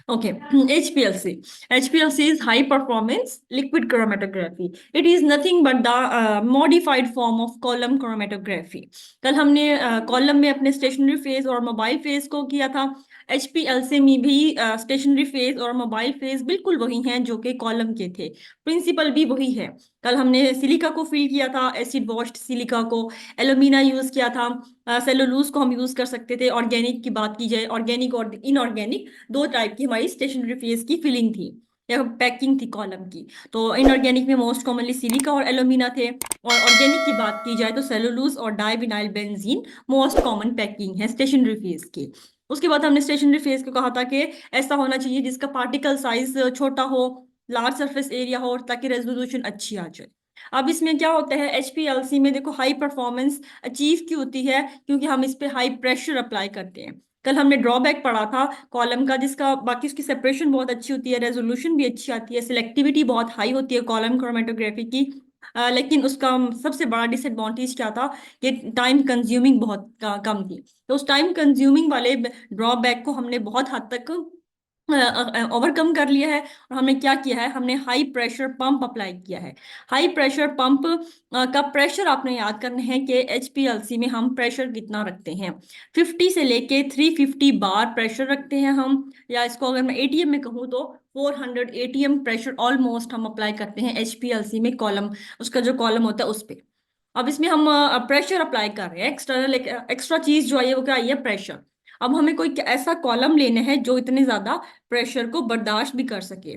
Okay, HPLC. HPLC is high performance liquid chromatography. It is nothing but the modified form of column chromatography. कल हमने column में अपने stationary phase और mobile phase को किया था। HPLC में भी स्टेशनरी फेज और मोबाइल फेज बिल्कुल वही हैं जो कि कॉलम के थे। प्रिंसिपल भी वही है। कल हमने सिलिका को फिल किया था, एसिड वॉश्ड सिलिका को। एल्यूमिना यूज किया था। सेलुलोज को हम यूज कर सकते थे। ऑर्गेनिक की बात की जाए, ऑर्गेनिक और इनऑर्गेनिक दो टाइप की हमारी स्टेशनरी फेज की फिलिंग थी या पैकिंग थी कॉलम की। तो इनऑर्गेनिक में मोस्ट कॉमनली सिलिका और एल्यूमिना थे, और ऑर्गेनिक की बात की जाए तो सेलुलोज और डाइविनाइल बेंजीन मोस्ट कॉमन पैकिंग है स्टेशनरी फेज की। उसके बाद हमने स्टेशनरी फेज को कहा था कि ऐसा होना चाहिए जिसका पार्टिकल साइज छोटा हो, लार्ज सरफेस एरिया हो, ताकि रेजोल्यूशन अच्छी आ जाए। अब इसमें क्या होता है, एचपीएलसी में देखो हाई परफॉर्मेंस अचीव की होती है क्योंकि हम इस पे हाई प्रेशर अप्लाई करते हैं। कल हमने ड्रॉबैक पढ़ा था कॉलम का, जिसका बाकी उसकी सेपरेशन बहुत अच्छी होती है, रेजोल्यूशन भी अच्छी आती है, सिलेक्टिविटी बहुत हाई होती है कॉलम क्रोमेटोग्राफी की। लेकिन उसका सबसे बड़ा डिसएडवांटेज क्या था कि टाइम कंज्यूमिंग बहुत कम थी। तो उस टाइम कंज्यूमिंग वाले ड्रॉबैक को हमने बहुत हद तक ओवरकम कर लिया है। और हमने क्या किया है, हमने हाई प्रेशर पंप अप्लाई किया है। हाई प्रेशर पंप का प्रेशर आपने याद करना है कि एचपीएलसी में हम प्रेशर कितना रखते हैं, 50 से लेके 350 बार प्रेशर रखते हैं हम। या इसको अगर मैं एटीएम में कहूँ तो 400 एटीएम प्रेशर ऑलमोस्ट हम अप्लाई करते हैं एचपीएलसी में, कॉलम उसका जो कॉलम होता है उस पे। अब इसमें हम प्रेशर अप्लाई कर रहे हैं, एक्सटर्नल एक्स्ट्रा चीज जो आई है वो क्या आई है, प्रेशर। अब हमें कोई ऐसा कॉलम लेना है जो इतने ज्यादा प्रेशर को बर्दाश्त भी कर सके।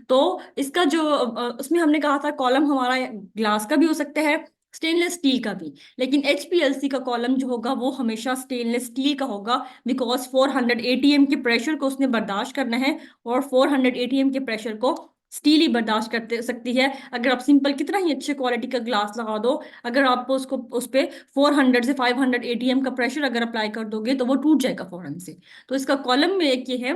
तो इसका जो उसमें हमने कहा था कॉलम हमारा ग्लास का भी हो सकता है, स्टेनलेस स्टील का भी। लेकिन एचपीएलसी का कॉलम जो होगा वो हमेशा स्टेनलेस स्टील का होगा, बिकॉज 400 एटीएम के प्रेशर को उसने बर्दाश्त करना है। और 400 एटीएम के प्रेशर को स्टील ही बर्दाश्त करते सकती है। अगर आप सिंपल कितना ही अच्छे क्वालिटी का ग्लास लगा दो, अगर आप उसको उस पे 400 से 500 एटीएम का प्रेशर अगर अप्लाई कर दोगे तो वो टूट जाएगा फौरन से। तो इसका कॉलम में एक ये है,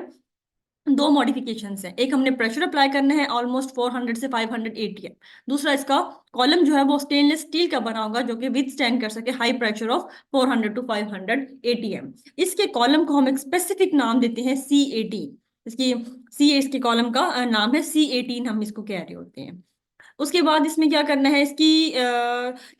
दो मॉडिफिकेशंस हैं। एक हमने प्रेशर अप्लाई करना है ऑलमोस्ट 400 से 500 एटीएम। दूसरा इसका कॉलम जो है वो स्टेनलेस स्टील का बना होगा जो कि विद स्टैंड कर सके high pressure of 400 to 500 ATM. इसके कॉलम को हम एक स्पेसिफिक नाम देते हैं C18। इसकी इसके कॉलम का नाम है C18, हम इसको कह रहे होते हैं। उसके बाद इसमें क्या करना है, इसकी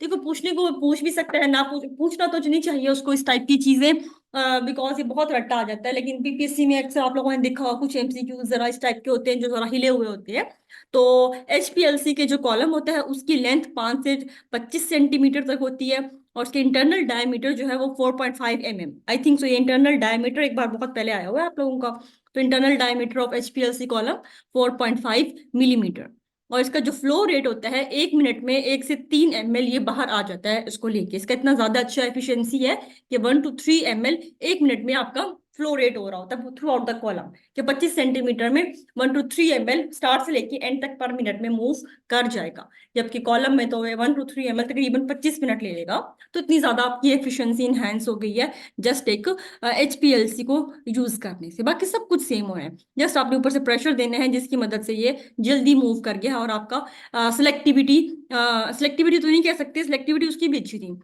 देखो पूछने को पूछ भी सकता है, ना पूछना तो नहीं चाहिए उसको इस टाइप की चीजें, बिकॉज ये बहुत रट्टा आ जाता है। लेकिन पीपीएससी में अक्सर आप लोगों ने देखा होगा कुछ एमसीक्यू जरा इस टाइप के होते हैं जो जरा हिले हुए होते हैं। तो एचपीएलसी के जो कॉलम होता है उसकी लेंथ 5 से 25 सेंटीमीटर तक होती है, और उसके इंटरनल डायमीटर जो है वो 4.5 mm, आई थिंक सो। ये इंटरनल डायमीटर एक बार बहुत पहले आया हुआ है आप लोगों का। तो internal diameter of HPLC column 4.5 millimetre. और इसका जो फ्लो रेट होता है 1 मिनट में 1 से 3 ml ये बाहर आ जाता है इसको लेके। इसका इतना ज्यादा अच्छा एफिशिएंसी है कि 1 to 3 ml 1 मिनट में आपका फ्लो रेट हो रहा होता है थ्रू आउट द कॉलम, कि 25 सेंटीमीटर में 1 to 3 ml स्टार्ट से लेके एंड तक पर मिनट में मूव कर जाएगा। जबकि कॉलम में तो 1 to 3 ml तकरीबन 25 मिनट ले लेगा। तो इतनी ज्यादा आपकी एफिशिएंसी इनहेंस हो गई है जस्ट एक एचपीएलसी को यूज करने से। बाकी सब कुछ सेम है, जस्ट आपने ऊपर से प्रेशर देना है जिसकी मदद से ये जल्दी मूव कर गया। और आपका सिलेक्टिविटी सिलेक्टिविटी तो नहीं कह सकते, सिलेक्टिविटी उसकी भी अच्छी थी।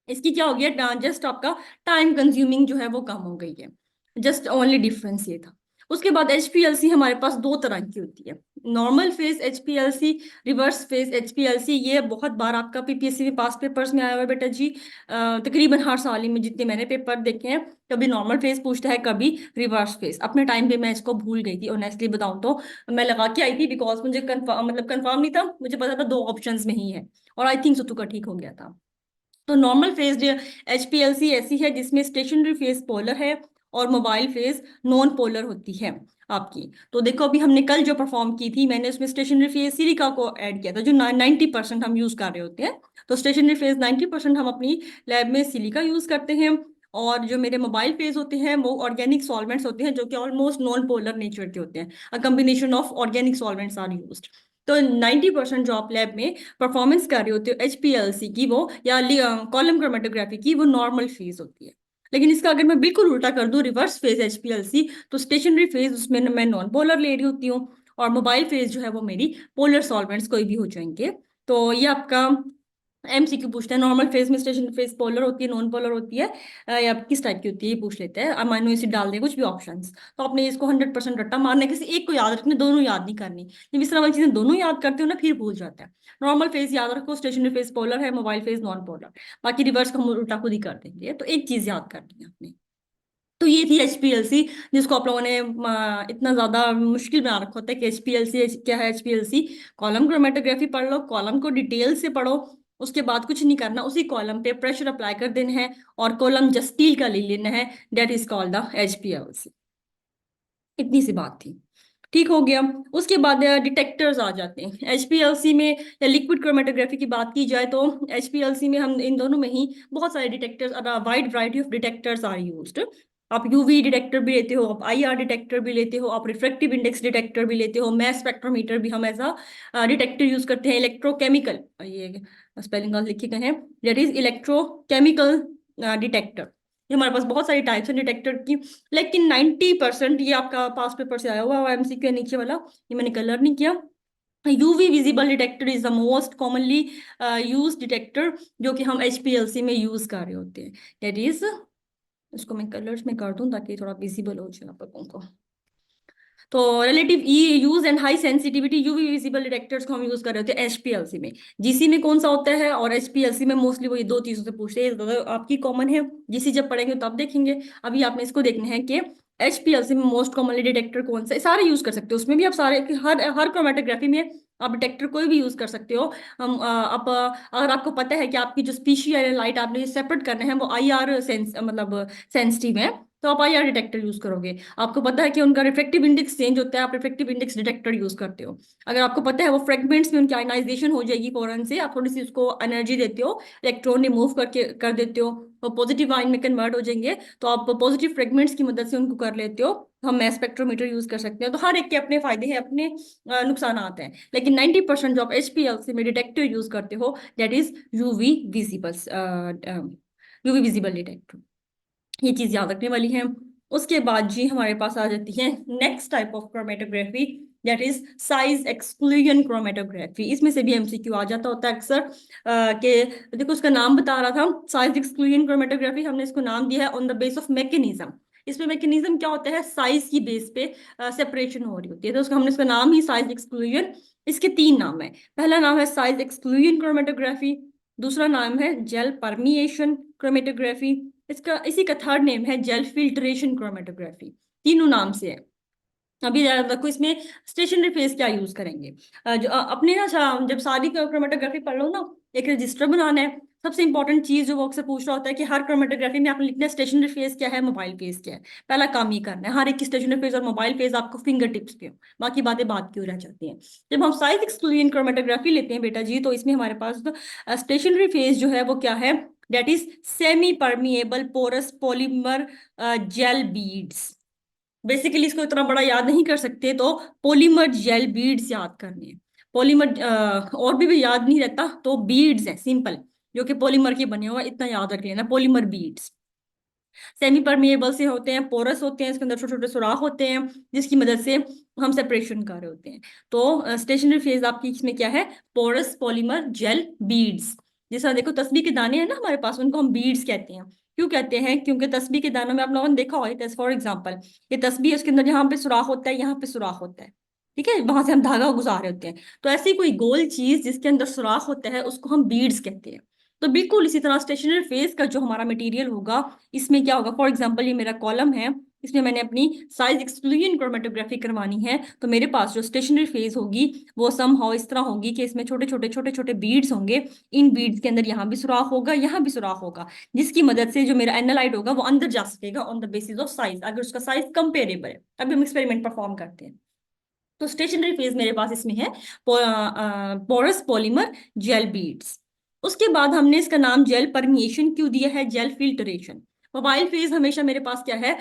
इसकी क्या हो गया, जस्ट आपका टाइम कंज्यूमिंग जो है वो कम हो गई है, जस्ट ओनली डिफरेंस ये था। उसके बाद एचपीएलसी हमारे पास दो तरह की होती है, normal phase HPLC, reverse phase HPLC. ये बहुत बार आपका पीपीएससी में पास पेपर्स में आया हुआ है बेटा जी। तकरीबन हर साल ही में जितने मैंने पेपर देखे हैं, कभी नॉर्मल फेज पूछता है, कभी रिवर्स फेज। अपने टाइम पे मैं इसको भूल गई थी ऑनेस्टली बताऊं तो, मैं लगा के आई थी बिकॉज मुझे कंफर्म मतलब कंफर्म नहीं था, मुझे पता था दो ऑप्शंस में ही है, और आई थिंक सो तुका ठीक हो गया था। तो नॉर्मल फेज एचपीएलसी ऐसी है जिसमें स्टेशनरी फेज पोलर है और मोबाइल फेज नॉन पोलर होती है आपकी। तो देखो अभी हमने कल जो परफॉर्म की थी मैंने उसमें स्टेशनरी फेज सिलिका को ऐड किया था जो 90% हम यूज कर रहे होते हैं। तो स्टेशनरी फेज 90% हम अपनी लैब में सिलिका यूज करते हैं। और जो मेरे मोबाइल फेज होते हैं वो ऑर्गेनिक सॉल्वेंट्स होते हैं जो कि ऑलमोस्ट नॉन पोलर नेचर के होते हैं, a combination of organic solvents are used. तो 90% जो आप लैब में परफॉर्मेंस कर रहे होते हो एचपीएलसी की वो, या कॉलम क्रोमेटोग्राफी की, वो नॉर्मल फेज होती है। लेकिन इसका अगर मैं बिल्कुल उल्टा कर दूं, रिवर्स फेज एचपीएलसी, तो स्टेशनरी फेज उसमें मैं नॉन पोलर ले रही होती हूँ, और मोबाइल फेज जो है वो मेरी पोलर सॉल्वेंट्स कोई भी हो जाएंगे। तो ये आपका एमसीक्यू पूछते हैं, नॉर्मल फेज में स्टेशनरी फेज पोलर होती है, नॉन पोलर होती है, या किस टाइप की होती है, ये पूछ लेते हैं। अमाइनो एसिड डाल दें कुछ भी ऑप्शंस, तो आपने इसको 100% रट्टा मारना है, किसी एक को याद रखना, दोनों याद नहीं करनी। जब इस तरह वाली चीजें दोनों याद करते हो ना, फिर भूल जाता है। नॉर्मल फेज याद रखो, स्टेशनरी फेज पोलर है, मोबाइल फेज नॉन पोलर, बाकी रिवर्स का हम उल्टा खुद ही कर देंगे। तो एक चीज याद करनी है आपने। तो ये थी एचपीएलसी, जिसको आप लोगों ने इतना ज्यादा मुश्किल बना रखा होता है कि एचपीएलसी क्या है। एचपीएलसी कॉलम क्रोमेटोग्राफी पढ़ लो, कॉलम को डिटेल से पढ़ो, उसके बाद कुछ नहीं करना, उसी कॉलम पे प्रेशर अप्लाई कर देना है और कॉलम जस्ट स्टील का ले लेना है। That is called the HPLC. इतनी सी बात थी, ठीक हो गया। उसके बाद डिटेक्टर्स आ जाते हैं एचपीएलसी में, या लिक्विड क्रोमेटोग्राफी की बात की जाए तो एचपीएलसी में हम इन दोनों में ही बहुत सारे detectors, wide variety of detectors are used. आप यूवी डिटेक्टर भी लेते हो, आप आईआर डिटेक्टर भी लेते हो, आप रिफ्रैक्टिव इंडेक्स डिटेक्टर भी लेते हो, मैस स्पेक्ट्रोमीटर भी हम ऐसा डिटेक्टर यूज करते हैं। इलेक्ट्रोकेमिकल, ये स्पेलिंग लिखे गए हैं, दैट इज इलेक्ट्रोकेमिकल डिटेक्टर। ये हमारे पास बहुत सारी टाइप्स हैं डिटेक्टर की, लेकिन 90%, ये आपका पास पेपर से आया हुआ है एमसीक्यू नीचे वाला, ये मैंने कलर नहीं किया। UV visible detector is the most commonly use detector, जो कि हम एचपीएलसी में यूज कर रहे होते हैं। दैट इज, इसको मैं कलर्स में कर दूं ताकि थोड़ा विजिबल हो जाए आप लोगों को। तो relative E use and high sensitivity UV visible detectors को हम यूज कर रहे होते हैं एचपीएलसी में। जीसी में कौन सा होता है और एचपीएलसी में मोस्टली वो ये दो चीजों से पूछते हैं, तो आपकी कॉमन है। जीसी जब पढ़ेंगे तब देखेंगे, अभी आपने इसको देखना है कि एचपीएलसी में मोस्ट कॉमनली डिटेक्टर कौन सा है। सारे यूज कर सकते हो, उसमें भी आप सारे, हर क्रोमेटोग्राफी में आप डिटेक्टर कोई भी यूज कर सकते हो। हम आप अगर आपको पता है कि आपकी जो स्पीशीज लाइट आपने सेपरेट करना है वो आईआर सेंस मतलब सेंसिटिव है, तो आप आईआर डिटेक्टर यूज करोगे। आपको पता है कि उनका रिफ्लेक्टिव इंडेक्स चेंज होता है, आप रिफ्लेक्टिव इंडेक्स डिटेक्टर यूज करते हो। अगर आपको पता है वो फ्रेगमेंट्स में उनकी आयनाइजेशन हो जाएगी फौरन से, आप थोड़ी सी उसको एनर्जी देते हो, इलेक्ट्रॉन रिमूव करके कर देते हो, वो पॉजिटिव आयन में कन्वर्ट हो जाएंगे, तो आप पॉजिटिव फ्रेगमेंट्स की मदद से उनको कर लेते हो। हम मैस स्पेक्ट्रोमीटर यूज कर सकते हैं। तो हर एक के अपने फायदे हैं, अपने नुकसान हैं, लेकिन 90% जो आप एचपीएलसी में डिटेक्टर यूज करते हो that is UV visible, UV visible detector. ये चीज याद रखने वाली है। उसके बाद जी हमारे पास आ जाती है next type of chromatography, that is size exclusion chromatography. इसमें से भी एमसीक्यू आ जाता होता है अक्सर कि देखो उसका नाम बता रहा था, साइज एक्सक्लूजन क्रोमेटोग्राफी, हमने इसको नाम दिया है on the base of mechanism. इसमें मैकेनिज्म क्या होता है, साइज की बेस पे सेपरेशन हो रही होती है, तो उसका हमने इसका नाम ही साइज एक्सक्लूजन। इसके तीन नाम है। पहला नाम है साइज एक्सक्लूजन क्रोमेटोग्राफी, दूसरा नाम है जेल परमिएशन क्रोमेटोग्राफी, इसका इसी का थर्ड नेम है जेल फिल्ट्रेशन क्रोमेटोग्राफी। तीनों नाम से है। अभी याद रखो इसमें स्टेशनरी फेज क्या यूज करेंगे। अपने ना जब सारी क्रोमेटोग्राफी पढ़ लो ना, एक रजिस्टर बनाना है। सबसे इंपॉर्टेंट चीज जो वो अक्सर पूछ रहा होता है कि हर क्रोमेटोग्राफी में आपने लिखना है स्टेशनरी फेज क्या है, मोबाइल फेज क्या है। पहला काम ये करना है, हर एक की स्टेशनरी फेज और मोबाइल फेज आपको फिंगर टिप्स पे हो, बाकी बातें बात की हो रह जाती हैं। जब हम साइज एक्सक्लूजन क्रोमेटोग्राफी लेते हैं बेटा जी, तो इसमें हमारे पास स्टेशनरी फेज जो है वो क्या है, that is semi permeable porous polymer gel beads. Basically इसको इतना बड़ा याद नहीं कर सकते, तो पॉलीमर जेल बीड्स याद करने हैं। पॉलीमर और भी याद नहीं रहता, तो बीड्स है सिंपल, जो कि पॉलीमर के बने हुए, इतना याद रख लेना, पॉलीमर बीड्स। सेमी परमिएबल से होते हैं, पोरस होते हैं, इसके अंदर छोटे छोटे सुराख होते हैं, जिसकी मदद से हम सेपरेशन कर रहे होते हैं। तो स्टेशनरी फेज आपकी इसमें क्या है, पोरस पॉलीमर जेल बीड्स। जैसा देखो तस्बीह के दाने हैं ना हमारे पास, उनको हम बीड्स कहते हैं। क्यों कहते हैं, क्योंकि तस्बीह के दानों में आप लोगों ने देखा होगा, फॉर एग्जाम्पल ये तस्बीह है, उसके अंदर यहाँ पे सुराख होता है, यहाँ पे सुराख होता है, ठीक है, वहां से हम धागा गुजार रहे होते हैं। तो ऐसी कोई गोल चीज जिसके अंदर सुराख होता है उसको हम बीड्स कहते हैं। तो बिल्कुल इसी तरह स्टेशनरी फेज का जो हमारा मटेरियल होगा, इसमें क्या होगा, फॉर एग्जाम्पल ये मेरा कॉलम है, इसमें मैंने अपनी साइज एक्सक्लूजन क्रोमेटोग्राफी करवानी है, तो मेरे पास जो स्टेशनरी फेज होगी वो समहाउ इस तरह होगी कि इसमें छोटे छोटे बीड्स होंगे। इन बीड्स के अंदर यहाँ भी सुराख होगा, यहाँ भी सुराख होगा, जिसकी मदद से जो मेरा एनालाइट होगा वो अंदर जा सकेगा on the basis of size, अगर उसका साइज कंपेरेबल है। अभी हम एक्सपेरिमेंट परफॉर्म करते हैं। तो स्टेशनरी फेज मेरे पास इसमें है पोरस पॉलीमर जेल बीड्स। उसके बाद हमने इसका नाम जेल परमिएशन क्यों दिया है, जेल फिल्टरेशन। मोबाइल फेज हमेशा मेरे पास क्या है,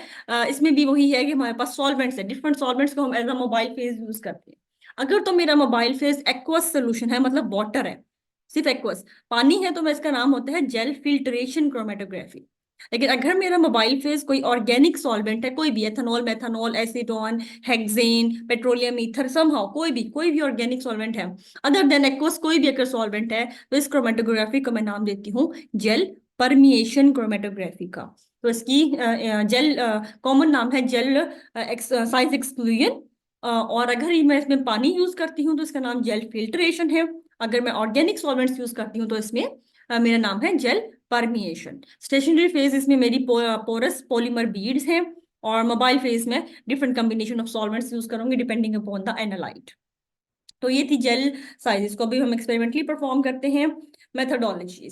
इसमें भी वही है कि हमारे पास सॉल्वेंट्स है, डिफरेंट सॉल्वेंट्स को हम as a mobile phase use करते हैं। अगर तो मेरा मोबाइल फेज एक्वस सोल्यूशन है, मतलब वाटर है, सिर्फ एक्वस पानी है, तो मैं इसका नाम होता है जेल फिल्टरेशन क्रोमेटोग्राफी। लेकिन अगर मेरा मोबाइल फेज कोई ऑर्गेनिक सॉल्वेंट है, कोई भी ethanol, methanol, acetone, hexane, petroleum ether, somehow कोई भी ऑर्गेनिक सॉल्वेंट है, अदर देन एक्वस कोई भी अगर सॉल्वेंट है, तो इस क्रोमेटोग्राफी को मैं नाम देती हूँ जेल परमिएशन क्रोमेटोग्राफी का। तो इसकी जेल कॉमन नाम है जेल साइज एक्सक्लूजन। और अगर मैं इसमें पानी यूज करती हूँ तो इसका नाम जेल फिल्ट्रेशन है। अगर मैं ऑर्गेनिक सॉल्वेंट्स यूज करती हूँ तो इसमें मेरा नाम है जेल परमिएशन। स्टेशनरी फेज इसमें मेरी पोरस पॉलीमर बीड्स हैं। और मोबाइल फेज में different combination of solvents use करूंगी डिपेंडिंग अपॉन द एनालाइट। तो ये थी जेल साइज, को भी हम एक्सपेरिमेंटली परफॉर्म करते हैं। मेथडोलॉजी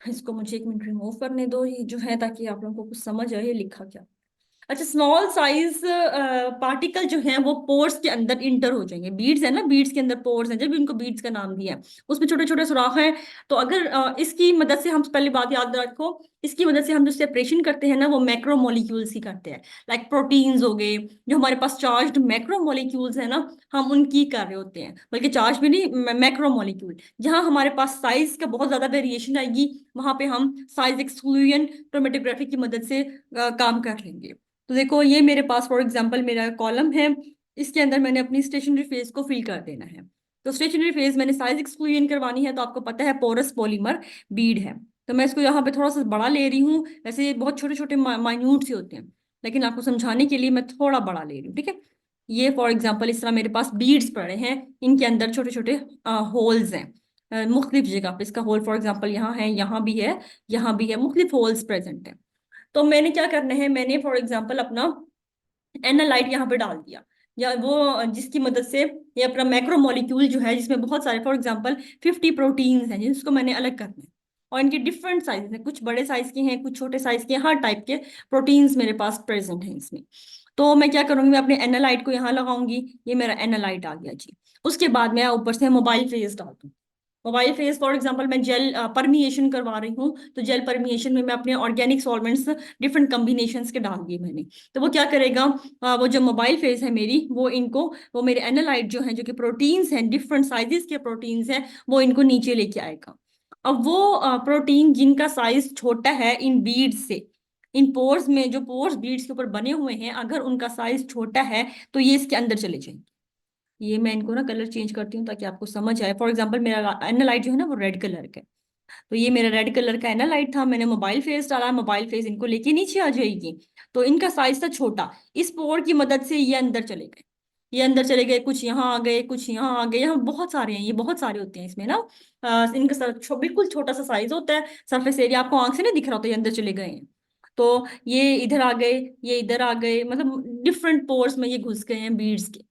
इसको मुझे एक मिनट रिमूव करने दो, ये जो है, ताकि आप लोगों को कुछ समझ आए ये लिखा क्या। अच्छा, स्मॉल साइज पार्टिकल जो हैं वो पोर्स के अंदर इंटर हो जाएंगे। बीड्स है ना, बीड्स के अंदर पोर्स हैं, जब भी उनको बीड्स का नाम दिया है, उसमें छोटे छोटे सुराख हैं। तो अगर इसकी मदद से हम, पहले बात याद रखो, इसकी मदद से हम जो सेपरेशन करते हैं ना वो मैक्रोमोलिक्यूल्स ही करते हैं। लाइक प्रोटीन्स हो गए, जो हमारे पास चार्ज्ड मैक्रोमोलिक्यूल्स है ना, हम उनकी कर रहे होते हैं, बल्कि चार्ज भी नहीं, मैक्रोमोलिक्यूल। जहां हमारे पास साइज का बहुत ज्यादा वेरिएशन आएगी, वहां पे हम साइज एक्सक्लूजन क्रोमेटोग्राफी की मदद से काम कर लेंगे। तो देखो, ये मेरे पास फॉर एग्जांपल मेरा कॉलम है, इसके अंदर मैंने अपनी स्टेशनरी फेज को फिल कर देना है। तो स्टेशनरी फेज मैंने साइज एक्सक्लूजन करवानी है, तो आपको पता है पोरस पॉलीमर बीड है। तो मैं इसको यहाँ पे थोड़ा सा बड़ा ले रही हूँ। वैसे ये बहुत छोटे छोटे माइन्यूट से होते हैं, लेकिन आपको समझाने के लिए मैं थोड़ा बड़ा ले रही हूँ, ठीक है। ये फॉर एग्जाम्पल इस तरह मेरे पास बीड्स पड़े हैं, इनके अंदर छोटे छोटे होल्स हैं मुख्तलिफ जगह पे। इसका होल फॉर एग्जाम्पल यहाँ है, यहाँ भी है, यहाँ भी है, मुख्तलिफ होल्स प्रेजेंट है। तो मैंने क्या करना है, मैंने फॉर एग्जांपल अपना एनालाइट यहाँ पे डाल दिया, या वो जिसकी मदद से ये अपना मैक्रोमोलिक्यूल जो है, जिसमें बहुत सारे फॉर एग्जांपल 50 प्रोटीन्स हैं, जिसको मैंने अलग करना है। और इनके डिफरेंट साइज हैं, कुछ बड़े साइज के हैं, कुछ छोटे साइज के, हर टाइप के प्रोटीन्स मेरे पास प्रेजेंट हैं इसमें। तो मैं क्या करूंगी, मैं अपने एनालाइट को यहाँ लगाऊंगी। ये मेरा एनालाइट आ गया जी। उसके बाद मैं ऊपर से मोबाइल फेज डाल दूँ। मोबाइल फेज फॉर एग्जांपल मैं जेल परमिएशन करवा रही हूँ, तो जेल परमिएशन में मैं अपने ऑर्गेनिक सॉल्वेंट्स डिफरेंट कॉम्बिनेशंस के डाल दिए मैंने। तो वो क्या करेगा, वो जो मोबाइल फेज है मेरी, वो इनको, वो मेरे एनालाइट जो है, जो कि प्रोटीन्स हैं, डिफरेंट साइजेस के प्रोटीन्स हैं, वो इनको नीचे लेके आएगा। अब वो प्रोटीन जिनका साइज छोटा है इन बीड्स से, इन पोर्स में, जो पोर्स बीड्स के ऊपर बने हुए हैं, अगर उनका साइज छोटा है तो ये इसके अंदर चले जाएंगे। ये मैं इनको ना कलर चेंज करती हूँ ताकि आपको समझ आए। फॉर एग्जांपल मेरा एनालाइट जो है ना वो रेड कलर का है, तो ये मेरा रेड कलर का एनालाइट था, मैंने मोबाइल फेस डाला, मोबाइल फेस इनको लेके नीचे आ जाएगी। तो इनका साइज था छोटा, इस पोर की मदद से ये अंदर चले गए, ये अंदर चले गए, कुछ यहाँ आ गए, कुछ यहाँ आ गए, यहाँ बहुत सारे हैं, ये बहुत सारे होते हैं इसमें ना। इनका बिल्कुल छोटा सा साइज होता है, सरफेस एरिया आपको आंख से नहीं दिख रहा होता, ये अंदर चले गए हैं। तो ये इधर आ गए, ये इधर आ गए, मतलब डिफरेंट पोर्स में ये घुस गए हैं बीड्स के।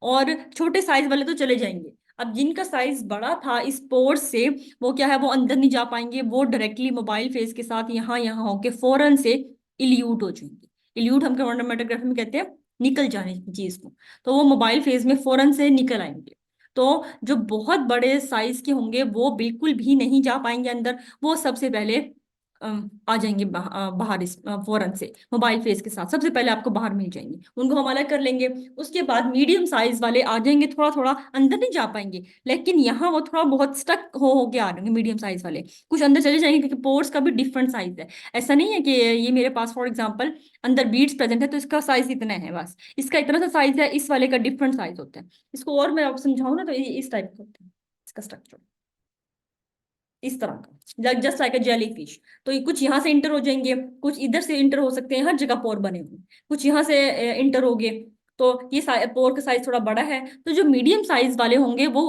और छोटे साइज वाले तो चले जाएंगे। अब जिनका साइज बड़ा था इस पोर्स से, वो क्या है, वो अंदर नहीं जा पाएंगे, वो डायरेक्टली मोबाइल फेस के साथ यहाँ यहाँ होके फौरन से इल्यूट हो जाएंगे। इल्यूट हम क्रोमेटोग्राफी में कहते हैं निकल जाने की चीज को। तो वो मोबाइल फेस में फौरन से निकल आएंगे। तो जो बहुत बड़े साइज के होंगे वो बिल्कुल भी नहीं जा पाएंगे अंदर, वो सबसे पहले आ जाएंगे बाहर, इस फौरन से मोबाइल फेस के साथ सबसे पहले आपको बाहर मिल जाएंगे, उनको हम अलग कर लेंगे। उसके बाद मीडियम साइज वाले आ जाएंगे, थोड़ा थोड़ा अंदर नहीं जा पाएंगे, लेकिन यहाँ वो थोड़ा बहुत स्टक हो के आ जाएंगे। मीडियम साइज वाले कुछ अंदर चले जाएंगे, क्योंकि पोर्स का भी डिफरेंट साइज है। ऐसा नहीं है कि ये मेरे पास फॉर एग्जाम्पल अंदर बीड्स प्रेजेंट है तो इसका साइज इतना है, बस इसका इतना सा साइज है, इस वाले का डिफरेंट साइज होता है। इसको और मैं आपको समझाऊँ ना, तो इस टाइप का होता है इसका स्ट्रक्चर, इस तरह का, just like a jelly fish. तो ये कुछ यहाँ से इंटर हो जाएंगे, कुछ इधर से इंटर हो सकते हैं, हर जगह पोर बने हुए, कुछ यहाँ से इंटर हो गए। तो ये पोर का साइज थोड़ा बड़ा है। तो जो मीडियम साइज वाले होंगे वो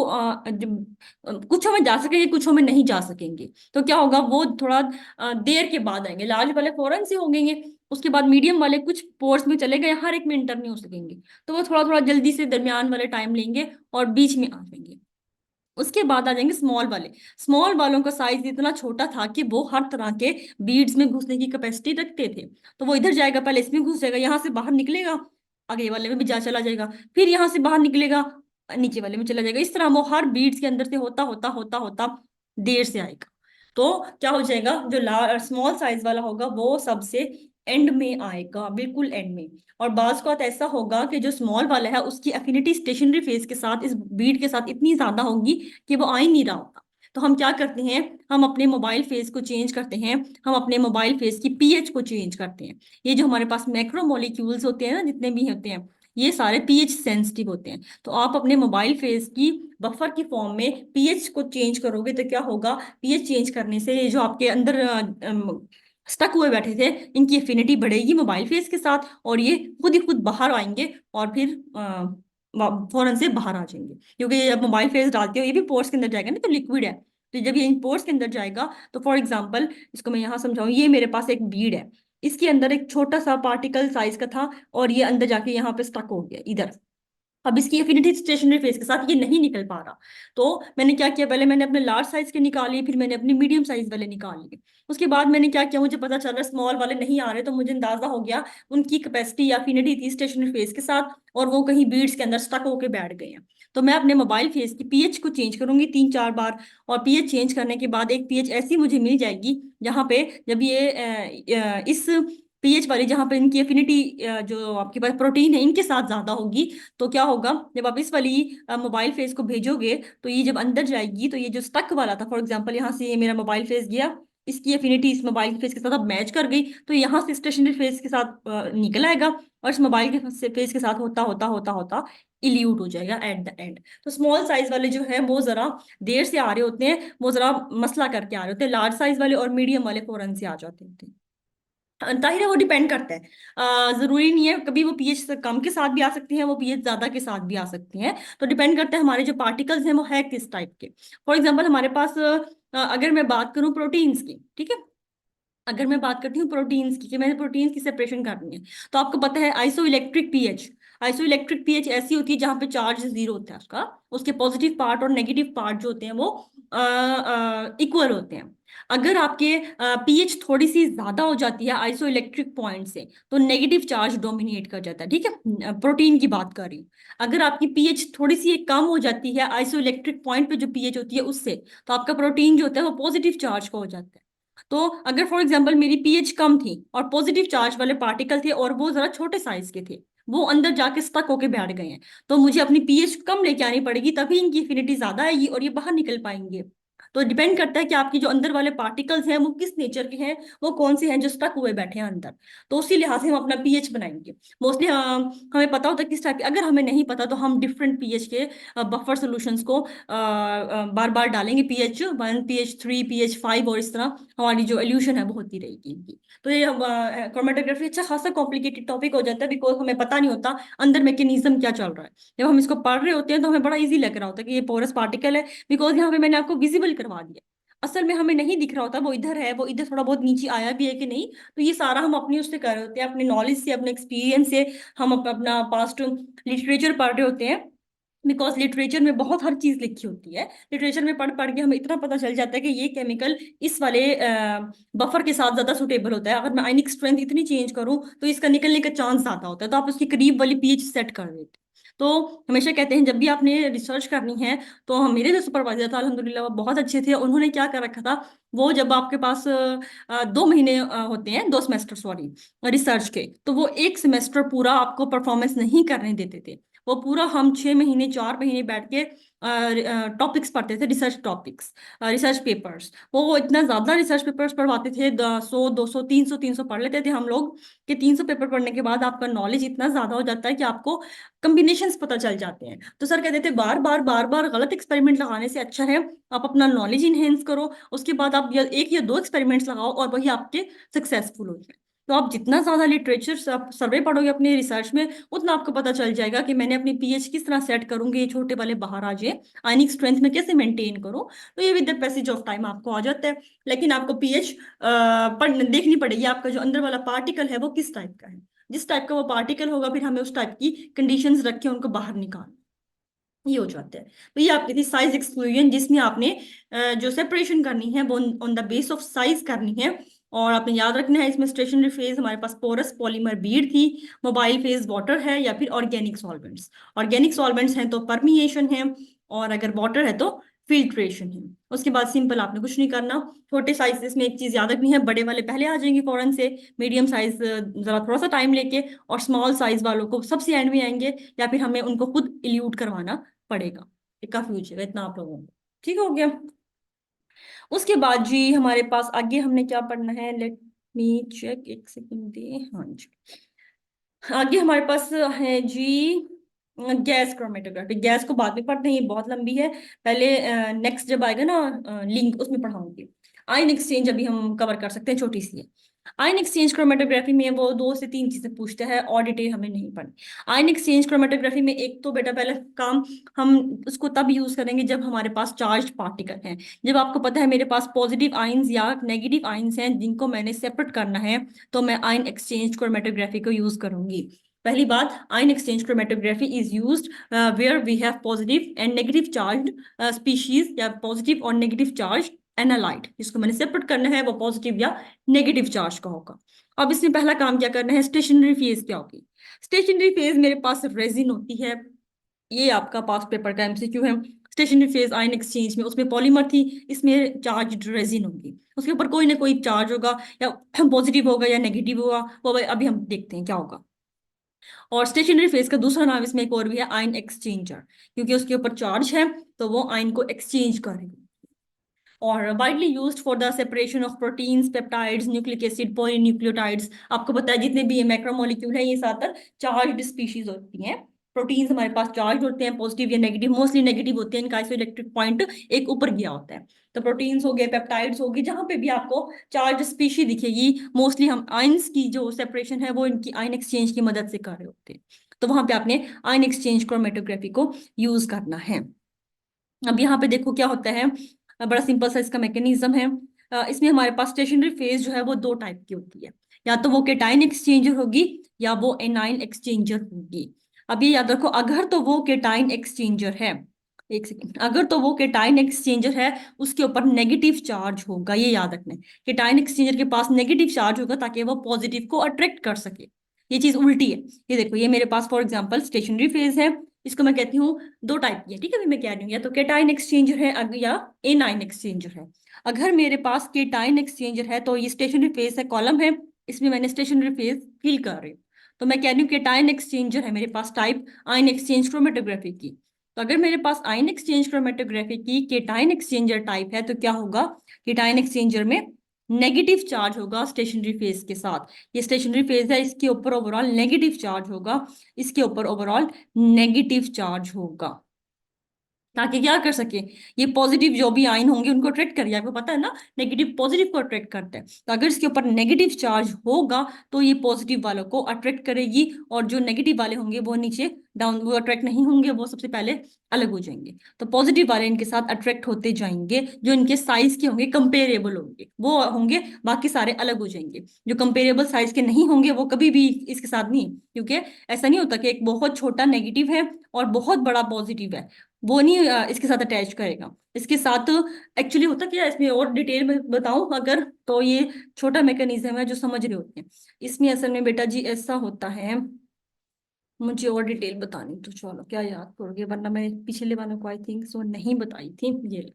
कुछों में जा सकेंगे, कुछों में नहीं जा सकेंगे। तो क्या होगा, वो थोड़ा देर के बाद आएंगे, लार्ज वाले फौरन से होंगे। उसके बाद मीडियम वाले कुछ पोर्स में चले गए, हर एक में इंटर नहीं हो सकेंगे, तो वो थोड़ा थोड़ा जल्दी से दरमियान वाले टाइम लेंगे और बीच में आ जाएंगे। उसके बाद आ जाएंगे स्मॉल वाले। स्मॉल वालों का साइज इतना छोटा था कि वो हर तरह के बीड्स में घुसने की कैपेसिटी रखते थे। तो वो इधर जाएगा, पहले इसमें घुस जाएगा, यहाँ से बाहर निकलेगा, आगे वाले में भी जा चला जाएगा, फिर यहाँ से बाहर निकलेगा, नीचे वाले में चला जाएगा। इस तरह वो हर बीड्स के अंदर से होता होता होता होता देर से आएगा। तो क्या हो जाएगा, जो स्मॉल साइज वाला होगा वो सबसे एंड में आएगा, बिल्कुल एंड में। और बाज का ऐसा होगा कि जो स्मॉल वाला है उसकी एफिनिटी स्टेशनरी फेज के साथ, इस बीड के साथ इतनी ज्यादा होगी कि वो आ ही नहीं रहा होगा। तो हम क्या करते हैं, हम अपने मोबाइल फेस को चेंज करते हैं, हम अपने मोबाइल फेस की पीएच को चेंज करते हैं। ये जो हमारे पास मैक्रो मॉलिक्यूल्स होते हैं ना, जितने भी होते हैं, ये सारे पीएच सेंसिटिव होते हैं। तो आप अपने मोबाइल फेस की बफर की फॉर्म में पीएच को चेंज करोगे तो क्या होगा, पीएच चेंज करने से ये जो आपके अंदर स्टक हुए बैठे थे, इनकी एफिनिटी बढ़ेगी मोबाइल फेस के साथ, और ये खुद ही खुद बाहर आएंगे, और फिर फौरन से बाहर आ जाएंगे। क्योंकि ये जब मोबाइल फेस डालते हो, ये भी पोर्स के अंदर जाएगा ना, तो लिक्विड है, तो जब ये इन पोर्स के अंदर जाएगा, तो फॉर एग्जाम्पल इसको मैं यहाँ समझाऊं, ये मेरे पास एक बीड है, इसके अंदर एक छोटा सा पार्टिकल साइज का था, और ये अंदर जाके यहाँ पे स्टक हो गया इधर। अब इसकी एफिनिटी स्टेशनरी फेस के साथ ये नहीं निकल पा रहा, तो मैंने क्या किया, पहले मैंने अपने लार्ज साइज के निकाले, फिर मैंने अपने मीडियम साइज वाले निकाल लिए। उसके बाद मैंने क्या किया, मुझे पता चल रहा स्मॉल वाले नहीं आ रहे, तो मुझे अंदाजा हो गया उनकी कैपेसिटी या एफिनिटी थी स्टेशनरी फेस के साथ, और वो कहीं बीड्स के अंदर स्टक होके बैठ गए हैं। तो मैं अपने मोबाइल फेस की पीएच को चेंज करूंगी 3-4 बार, और पीएच चेंज करने के बाद एक पीएच ऐसी मुझे मिल जाएगी जहां पे जब ये इस पीएच वाली, जहां पे इनकी एफिनिटी जो आपके पास प्रोटीन है इनके साथ ज्यादा होगी, तो क्या होगा, जब आप इस वाली मोबाइल फेस को भेजोगे, तो ये जब अंदर जाएगी, तो ये जो स्टक वाला था, फॉर एग्जांपल यहाँ से ये मेरा मोबाइल फेस गया, इसकी एफिनिटी इस मोबाइल फेस के साथ अब मैच कर गई, तो यहाँ से स्टेशनरी फेस के साथ निकल आएगा, और इस मोबाइल के फेस के साथ होता होता होता होता इल्यूट हो जाएगा एट द एंड। तो स्मॉल साइज वाले जो है वो जरा देर से आ रहे होते हैं, वो जरा मसला करके आ रहे होते हैं, लार्ज साइज वाले और मीडियम वाले फौरन से आ जाते होते हैं। जाहिर है वो डिपेंड करता है, जरूरी नहीं है, कभी वो पीएच कम के साथ भी आ सकती हैं, वो पीएच ज्यादा के साथ भी आ सकती हैं। तो डिपेंड करता है हमारे जो पार्टिकल्स हैं वो है किस टाइप के। फॉर एग्जांपल हमारे पास अगर मैं बात करूं प्रोटीन्स की, ठीक है, अगर मैं बात करती हूँ प्रोटीन्स की, कि मैंने प्रोटीन्स की सेपरेशन करनी है, तो आपको पता है iso electric pH, iso electric pH ऐसी होती है जहां पे चार्ज जीरो होता है उसका, उसके पॉजिटिव पार्ट और नेगेटिव पार्ट जो होते हैं वो इक्वल होते हैं। अगर आपके पीएच थोड़ी सी ज्यादा हो जाती है आइसो इलेक्ट्रिक पॉइंट से, तो नेगेटिव चार्ज डोमिनेट कर जाता है, ठीक है, प्रोटीन की बात कर रही हूँ। अगर आपकी पीएच थोड़ी सी कम हो जाती है आइसो इलेक्ट्रिक पॉइंट पे जो पीएच होती है उससे, तो आपका प्रोटीन जो होता है वो पॉजिटिव चार्ज का हो जाता है। तो अगर फॉर एग्जांपल मेरी पीएच कम थी और पॉजिटिव चार्ज वाले पार्टिकल थे और वो जरा छोटे साइज के थे, वो अंदर जाके स्टक होके बैठ गए हैं, तो मुझे अपनी पीएच कम लेके आनी पड़ेगी, तभी इनकी एफिनिटी ज्यादा आएगी और ये बाहर निकल पाएंगे। तो डिपेंड करता है कि आपकी जो अंदर वाले पार्टिकल्स हैं वो किस नेचर के हैं, वो कौन से हैं जो स्टक हुए बैठे हैं अंदर। तो उसी लिहाज से हम अपना पीएच बनाएंगे। मोस्टली हमें पता होता है किस टाइप, अगर हमें नहीं पता तो हम डिफरेंट पीएच के बफर सॉल्यूशंस को बार बार डालेंगे, पीएच 1, पीएच 3, पीएच 5, और इस तरह हमारी जो एल्यूशन है वो होती रहेगी इनकी। तो ये क्रोमेटोग्राफी अच्छा खासा कॉम्प्लिकेटेड टॉपिक हो जाता है, बिकॉज हमें पता नहीं होता अंदर मैकेनिज्म क्या चल रहा है। जब हम इसको पढ़ रहे होते हैं तो हमें बड़ा इजी लग रहा होता है कि ये पोरस पार्टिकल है, बिकॉज यहाँ पे मैंने आपको विजिबल करवा दिया, असल में हमें नहीं दिख रहा होता वो इधर है, वो इधर थोड़ा बहुत नीचे आया भी है कि नहीं। तो ये सारा हम अपनी उससे कर रहे होते हैं, अपने नॉलेज से, अपने एक्सपीरियंस से, हम अपना पास्ट लिटरेचर पढ़ रहे होते हैं, बिकॉज लिटरेचर में बहुत हर चीज लिखी होती है। लिटरेचर में पढ़ पढ़ के हमें इतना पता चल जाता है कि ये केमिकल इस वाले बफर के साथ ज्यादा सुटेबल होता है, अगर मैं आयनिक स्ट्रेंथ इतनी चेंज करूं तो इसका निकलने का चांस ज्यादा होता है, तो आप उसके करीब वाली पीएच सेट कर देते। तो हमेशा कहते हैं जब भी आपने रिसर्च करनी है, तो हम मेरे जो सुपरवाइजर था अल्हम्दुलिल्लाह वो बहुत अच्छे थे, उन्होंने क्या कर रखा था, वो जब आपके पास 2 महीने होते हैं, 2 सेमेस्टर सॉरी रिसर्च के, तो वो एक सेमेस्टर पूरा आपको परफॉर्मेंस नहीं करने देते थे। वो पूरा हम 6 महीने 4 महीने बैठ के टॉपिक्स पढ़ते थे, रिसर्च टॉपिक्स, रिसर्च पेपर्स। वो इतना ज्यादा रिसर्च पेपर्स पढ़वाते थे, 100 200 300 पढ़ लेते थे हम लोग, कि 300 पेपर पढ़ने के बाद आपका नॉलेज इतना ज्यादा हो जाता है कि आपको कम्बिनेशंस पता चल जाते हैं। तो सर कहते थे बार बार बार बार गलत एक्सपेरिमेंट लगाने से अच्छा है आप अपना नॉलेज इनहेंस करो, उसके बाद आप एक या दो एक्सपेरिमेंट्स लगाओ और वही आपके सक्सेसफुल हो जाए। तो आप जितना ज्यादा लिटरेचर सर्वे पढ़ोगे अपने रिसर्च में, उतना आपको पता चल जाएगा कि मैंने अपनी पीएच किस तरह सेट करूंगी, ये छोटे वाले बाहर आ जाए, आयनिक स्ट्रेंथ में कैसे मेंटेन करूं। तो ये with the passage of time आपको आ जाता है। लेकिन आपको पीएच पढ़ देखनी पड़ेगी, आपका जो अंदर वाला पार्टिकल है वो किस टाइप का है। जिस टाइप का वो पार्टिकल होगा, फिर हमें उस टाइप की कंडीशंस रख के उनको बाहर निकाल, ये हो जाता है। तो ये आपकी थी साइज एक्सक्लूजन, जिसमें आपने जो सेपरेशन करनी है वो on the base of size करनी है। और आपने याद रखना है इसमें स्टेशनरी फेज हमारे पास पोरस पॉलीमर बीड थी, मोबाइल फेज वाटर है या फिर ऑर्गेनिक सॉल्वेंट्स। ऑर्गेनिक सॉल्वेंट्स हैं तो परमिएशन है, और अगर वाटर है तो फिल्ट्रेशन है। उसके बाद सिंपल आपने कुछ नहीं करना। छोटे साइज में एक चीज याद रखनी है, बड़े वाले पहले आ जाएंगे फौरन से, मीडियम साइज जरा थोड़ा सा टाइम लेके, और स्मॉल साइज वालों को सबसे एंड में आएंगे, या फिर हमें उनको खुद इल्यूट करवाना पड़ेगा। ये काफी हो जाएगा इतना आप लोगों को, ठीक हो गया। उसके बाद जी हमारे पास आगे हमने क्या पढ़ना है, लेट मी चेक, एक सेकंड दे, हाँ जी। आगे हमारे पास है जी गैस क्रोमेटोग्राफी। गैस को बाद में पढ़ते हैं, ये बहुत लंबी है। पहले नेक्स्ट जब आएगा ना लिंक, उसमें पढ़ाऊंगी। आयन एक्सचेंज अभी हम कवर कर सकते हैं, छोटी सी है। आयन एक्सचेंज क्रोमेटोग्राफी में वो 2 से 3 चीजें पूछता है, और डिटेल हमें नहीं पढ़नी। आयन एक्सचेंज क्रोमेटोग्राफी में एक तो बेटा पहला काम, हम उसको तब यूज करेंगे जब हमारे पास चार्ज पार्टिकल हैं। जब आपको पता है मेरे पास पॉजिटिव आयंस या नेगेटिव आयंस हैं जिनको मैंने सेपरेट करना है, तो मैं आयन एक्सचेंज क्रोमेटोग्राफी को यूज करूंगी। पहली बात, ion exchange chromatography is used where we have positive and negative charge species, या पॉजिटिव और नेगेटिव चार्ज एनालाइट। जिसको मैंने सेपरेट करना है वो पॉजिटिव या नेगेटिव चार्ज का होगा। अब इसमें पहला काम क्या करना है, स्टेशनरी फेज क्या होगी। स्टेशनरी फेज मेरे पास रेजिन होती है, ये आपका पास पेपर का एमसीक्यू है। स्टेशनरी फेज आयन एक्सचेंज में, उसमें पॉलीमर थी, इसमें चार्ज रेजिन होगी, उसके ऊपर कोई ना कोई चार्ज होगा, या पॉजिटिव होगा या नेगेटिव होगा, वो अभी हम देखते हैं क्या होगा। और स्टेशनरी फेज का दूसरा नाम इसमें एक और भी है, आयन एक्सचेंजर, क्योंकि उसके ऊपर चार्ज है तो वो आयन को एक्सचेंज करेगा। और widely used for the separation of proteins, peptides, nucleic acid, polynucleotides. आपको पता है जितने भी ये मैक्रोमोलिक्यूल है ये ज्यादातर चार्ज्ड स्पीशीज होती हैं। प्रोटीन्स हमारे पास चार्ज होते हैं, पॉजिटिव या नेगेटिव, मोस्टली नेगेटिव होते हैं, इनका आइसोइलेक्ट्रिक पॉइंट एक ऊपर गया होता है। तो प्रोटीन्स हो गए, पेप्टाइड्स हो गए, जहां पे भी आपको चार्ज स्पीशी दिखेगी, मोस्टली हम आयंस की जो सेपरेशन है वो इनकी आयन एक्सचेंज की मदद से कर रहे होते हैं। तो वहां पे आपने आयन एक्सचेंज क्रोमेटोग्राफी को यूज करना है। अब यहाँ पे देखो क्या होता है, बड़ा सिंपल सा इसका मैकेनिज्म है। इसमें हमारे पास स्टेशनरी फेज जो है वो 2 टाइप की होती है, या तो वो केटाइन एक्सचेंजर होगी या वो एनाइन एक्सचेंजर होगी। अब ये याद रखो, अगर तो वो केटाइन एक्सचेंजर है, एक सेकेंड, अगर तो वो केटाइन एक्सचेंजर है उसके ऊपर नेगेटिव चार्ज होगा, ये याद रखना है। केटाइन एक्सचेंजर के पास नेगेटिव चार्ज होगा ताकि वो पॉजिटिव को अट्रैक्ट कर सके। ये चीज उल्टी है। ये देखो, ये मेरे पास फॉर एग्जाम्पल स्टेशनरी फेज है, इसको मैं कहती हूँ 2 टाइप की है, ठीक है। अभी मैं कह रही हूँ या तो केटाइन एक्सचेंजर है या एनाइन एक्सचेंजर है। अगर मेरे पास केटाइन एक्सचेंजर है तो ये स्टेशनरी फेज है, कॉलम है, इसमें मैंने स्टेशनरी फेज फिल कर रही हूँ। तो मैं कह रही हूँ केटाइन एक्सचेंजर है मेरे पास टाइप आयन एक्सचेंज क्रोमेटोग्राफी की। तो अगर मेरे पास आयन एक्सचेंज क्रोमेटोग्राफी की केटाइन एक्सचेंजर टाइप है तो क्या होगा, केटाइन एक्सचेंजर में नेगेटिव चार्ज होगा स्टेशनरी फेज के साथ। ये स्टेशनरी फेज है, इसके ऊपर ओवरऑल नेगेटिव चार्ज होगा, इसके ऊपर ओवरऑल नेगेटिव चार्ज होगा, ताकि क्या कर सके, ये पॉजिटिव जो भी आयन होंगे उनको अट्रैक्ट करिए। आपको पता है ना, नेगेटिव पॉजिटिव को अट्रैक्ट करता है, तो अगर इसके ऊपर नेगेटिव चार्ज होगा तो ये पॉजिटिव वालों को अट्रैक्ट करेगी, और जो नेगेटिव वाले होंगे वो नीचे डाउन, वो अट्रैक्ट नहीं होंगे, वो सबसे पहले अलग हो जाएंगे। तो पॉजिटिव वाले इनके साथ अट्रैक्ट होते जाएंगे, जो इनके साइज के होंगे कंपेरेबल होंगे वो होंगे, बाकी सारे अलग हो जाएंगे। जो कंपेरेबल साइज के नहीं होंगे वो कभी भी इसके साथ नहीं, क्योंकि ऐसा नहीं होता कि एक बहुत छोटा नेगेटिव है और बहुत बड़ा पॉजिटिव है, वो नहीं इसके साथ अटैच करेगा। इसके साथ एक्चुअली होता क्या है, इसमें और डिटेल में बताऊं अगर, तो ये छोटा मैकेनिज्म है जो समझ रहे होते हैं। इसमें असल में बेटा जी ऐसा होता है, मुझे और डिटेल बतानी तो चलो क्या याद करोगे, वरना मैं पिछले वालों को आई थिंक सो नहीं बताई थी ये।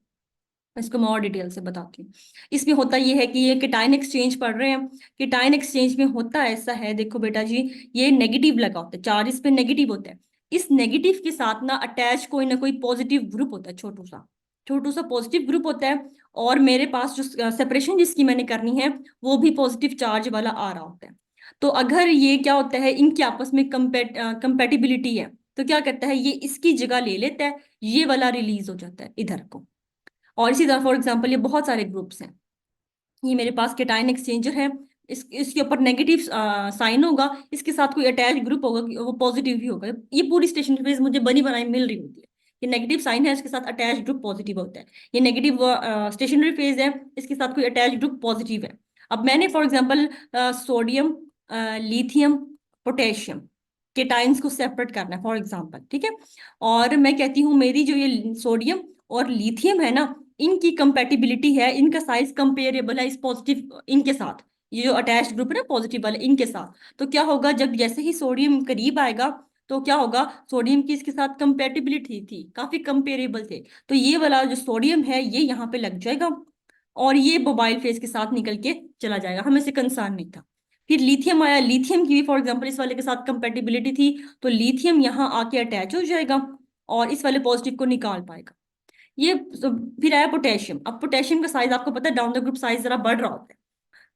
इसको मैं और डिटेल से बताती हूँ। इसमें होता ये है कि ये केटाइन एक्सचेंज पढ़ रहे हैं। केटाइन एक्सचेंज में होता ऐसा है, देखो बेटा जी, ये नेगेटिव लगा होता है, चार्ज इस पे नेगेटिव होता है। इस नेगेटिव के साथ अटैच कोई ना कोई पॉजिटिव ग्रुप होता है, छोटू सा पॉजिटिव ग्रुप होता है। और मेरे पास जो सेपरेशन जिसकी मैंने करनी है वो भी पॉजिटिव चार्ज वाला आ रहा होता है। तो अगर ये क्या होता है, इनके आपस में कंपेटिबिलिटी है, तो क्या करता है, ये इसकी जगह ले लेता है, ये वाला रिलीज हो जाता है इधर को। और इसी तरह फॉर एग्जांपल ये बहुत सारे ग्रुप्स हैं, ये मेरे पास केटाइन एक्सचेंजर है, इसके ऊपर नेगेटिव साइन होगा, इसके साथ कोई अटैच ग्रुप होगा वो पॉजिटिव ही होगा। ये पूरी स्टेशनरी फेज मुझे बनी बनाई मिल रही होती है। ये नेगेटिव साइन है, इसके साथ अटैच ग्रुप पॉजिटिव होता है। ये नेगेटिव स्टेशनरी फेज है, इसके साथ कोई अटैच ग्रुप पॉजिटिव है। अब मैंने for example sodium, lithium, potassium, cations को सेपरेट करना है फॉर एग्जांपल, ठीक है। और मैं कहती हूँ मेरी जो ये सोडियम और लिथियम है ना, इनकी कंपेटिबिलिटी है, इनका साइज कंपेरेबल है इस पॉजिटिव इनके साथ, ये जो अटैच ग्रुप है ना पॉजिटिव वाले इनके साथ। तो क्या होगा, जब जैसे ही सोडियम करीब आएगा तो क्या होगा, सोडियम की इसके साथ कंपेटिबिलिटी थी, काफी कंपेरेबल थे, तो ये वाला जो सोडियम है ये यहाँ पे लग जाएगा, और ये मोबाइल फेज के साथ निकल के चला जाएगा, हमें से कंसर्न नहीं था। फिर लिथियम आया, लिथियम की भी फॉर एग्जांपल इस वाले के साथ कंपेटिबिलिटी थी, तो लिथियम यहाँ आके अटैच हो जाएगा और इस वाले पॉजिटिव को निकाल पाएगा। ये फिर आया पोटेशियम। अब पोटेशियम का साइज आपको पता है डाउन द ग्रुप साइज जरा बढ़ रहा होता है।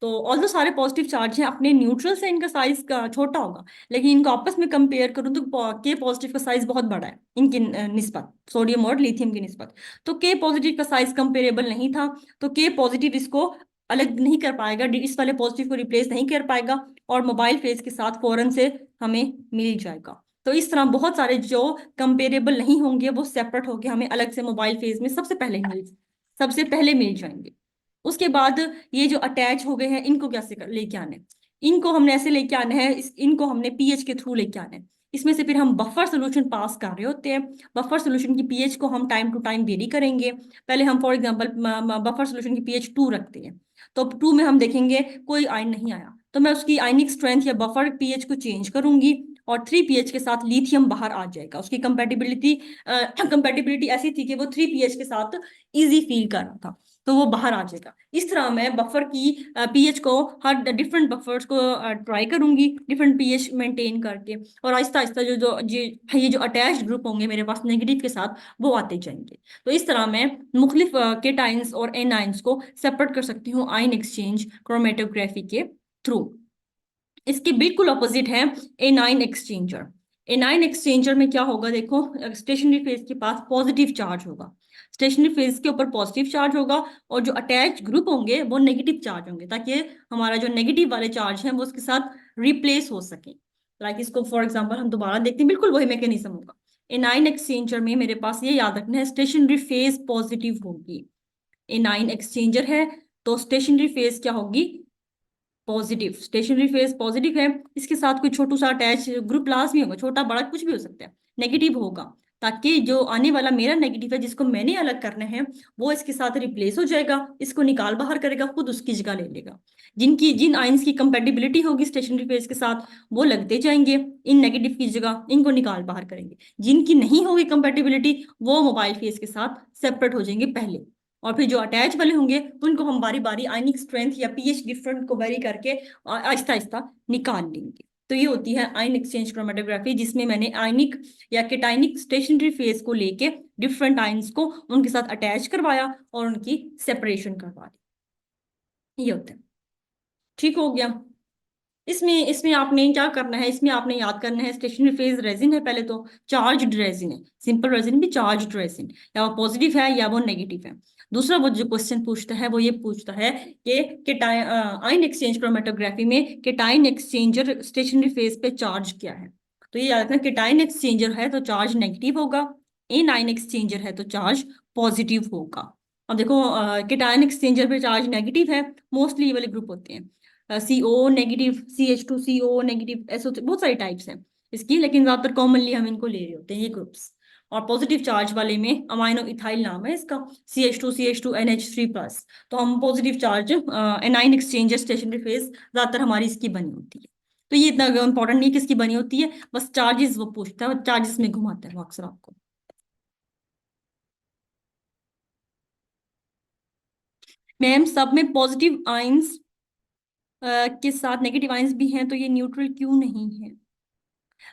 तो ऑल्दो सारे पॉजिटिव चार्ज हैं, अपने न्यूट्रल से इनका साइज का छोटा होगा, लेकिन इनको आपस में कंपेयर करूं तो के पॉजिटिव का साइज बहुत बड़ा है इनकी निस्बत, सोडियम और लिथियम की निस्बत। तो के पॉजिटिव का साइज कंपेरेबल नहीं था, तो के पॉजिटिव इसको अलग नहीं कर पाएगा, इस वाले पॉजिटिव को रिप्लेस नहीं कर पाएगा, और मोबाइल फेज के साथ फौरन से हमें मिल जाएगा। तो इस तरह बहुत सारे जो कंपेरेबल नहीं होंगे वो सेपरेट होके हमें अलग से मोबाइल फेज में सबसे पहले मिल जाएंगे। उसके बाद ये जो अटैच हो गए हैं इनको कैसे लेके आने हैं? इनको हमने ऐसे लेके आना है, इनको हमने पीएच के थ्रू लेके आना है। इसमें से फिर हम बफर सोल्यूशन पास कर रहे होते हैं। बफर सोल्यूशन की पीएच को हम टाइम टू टाइम वेरी करेंगे। पहले हम फॉर एग्जांपल बफर सोल्यूशन की पीएच 2 रखते हैं, तो 2 में हम देखेंगे कोई आयन नहीं आया, तो मैं उसकी आयनिक स्ट्रेंथ या बफर पीएच को चेंज करूंगी, और 3 पीएच के साथ लिथियम बाहर आ जाएगा। उसकी कंपेटिबिलिटी ऐसी थी कि वो 3 पीएच के साथ इजी फील कर रहा था, तो वो बाहर आ जाएगा। इस तरह मैं बफर की पीएच को, हर डिफरेंट बफर्स को ट्राई करूंगी डिफरेंट पीएच मेंटेन करके, और आहिस्ता आहिस्ता जो जो ये जो अटैच्ड ग्रुप होंगे मेरे पास नेगेटिव के साथ, वो आते जाएंगे। तो इस तरह मैं मुख्तलिफ केटाइंस और एनाइंस को सेपरेट कर सकती हूँ आयन एक्सचेंज क्रोमेटोग्राफी के थ्रू। इसके बिल्कुल ऑपोजिट है एनाइन एक्सचेंजर। एनाइन एक्सचेंजर में क्या होगा, देखो स्टेशनरी फेज के पास पॉजिटिव चार्ज होगा, स्टेशनरी फेज के ऊपर पॉजिटिव चार्ज होगा, और जो अटैच ग्रुप होंगे वो नेगेटिव चार्ज होंगे, ताकि हमारा जो नेगेटिव वाले चार्ज हैं वो उसके साथ रिप्लेस हो सके। लाइक इसको फॉर एग्जांपल हम दोबारा देखते हैं, बिल्कुल वही मैकेनिज्म होगा। एनाइन एक्सचेंजर में मेरे पास ये याद रखना है, स्टेशनरी फेज पॉजिटिव होगी। एनाइन एक्सचेंजर है तो स्टेशनरी फेज क्या होगी, पॉजिटिव। स्टेशनरी फेज पॉजिटिव है, इसके साथ कोई छोटू सा अटैच ग्रुप लास्ट भी होगा, छोटा बड़ा कुछ भी हो सकता है, नेगेटिव होगा, ताकि जो आने वाला मेरा नेगेटिव है जिसको मैंने अलग करना है वो इसके साथ रिप्लेस हो जाएगा, इसको निकाल बाहर करेगा, खुद उसकी जगह ले लेगा। जिन आयंस की कंपेटिबिलिटी होगी स्टेशनरी फेज के साथ वो लगते जाएंगे इन नेगेटिव की जगह, इनको निकाल बाहर करेंगे। जिनकी नहीं होगी कंपेटिबिलिटी वो मोबाइल फेज के साथ सेपरेट हो जाएंगे पहले, और फिर जो अटैच वाले होंगे उनको हम बारी बारी आयनिक स्ट्रेंथ या पीएच डिफरेंट को वेरी करके आहिस्ता आहिस्ता निकाल लेंगे। तो ये होती है आयन एक्सचेंज क्रोमेटोग्राफी, जिसमें मैंने आयनिक या केटाइनिक स्टेशनरी फेज को लेके डिफरेंट आयंस को उनके साथ अटैच करवाया और उनकी सेपरेशन करवा दी। ये होता है। ठीक हो गया। इसमें इसमें आपने क्या करना है, इसमें आपने याद करना है स्टेशनरी फेज रेजिन है, पहले तो चार्ज्ड रेजिन है, सिंपल रेजिन भी चार्ज्ड रेजिन, या वो पॉजिटिव है या वो नेगेटिव है। दूसरा वो जो क्वेश्चन पूछता है वो ये पूछता है कि आयन एक्सचेंज क्रोमेटोग्राफी में केटाइन एक्सचेंजर स्टेशनरी फेज पे चार्ज क्या है। तो ये याद रखना, केटाइन एक्सचेंजर है तो चार्ज नेगेटिव होगा, एन आयन एक्सचेंजर है तो चार्ज पॉजिटिव होगा। अब देखो केटाइन एक्सचेंजर पे चार्ज नेगेटिव है, मोस्टली ये वाले ग्रुप होते हैं, CO नेगेटिव, CH2CO नेगेटिव, ऐसे बहुत सारी टाइप्स हैं इसकी, लेकिन ज्यादातर कॉमनली हम इनको ले रहे होते हैं ये ग्रुप्स। और पॉजिटिव चार्ज वाले में अमाइनो इथाइल नाम है इसका, CH2NH3+। तो हम positive charge A9 exchanger stationary phase ज्यादातर हमारी इसकी बनी होती है। तो ये इतना इंपॉर्टेंट नहीं है किसकी बनी होती है, बस चार्जेस वो पूछता है, चार्जेस में घुमाता है वो अक्सर आपको। मैम सब में पॉजिटिव आइंस के साथ नेगेटिव आइंस भी हैं, तो ये न्यूट्रल क्यों नहीं है?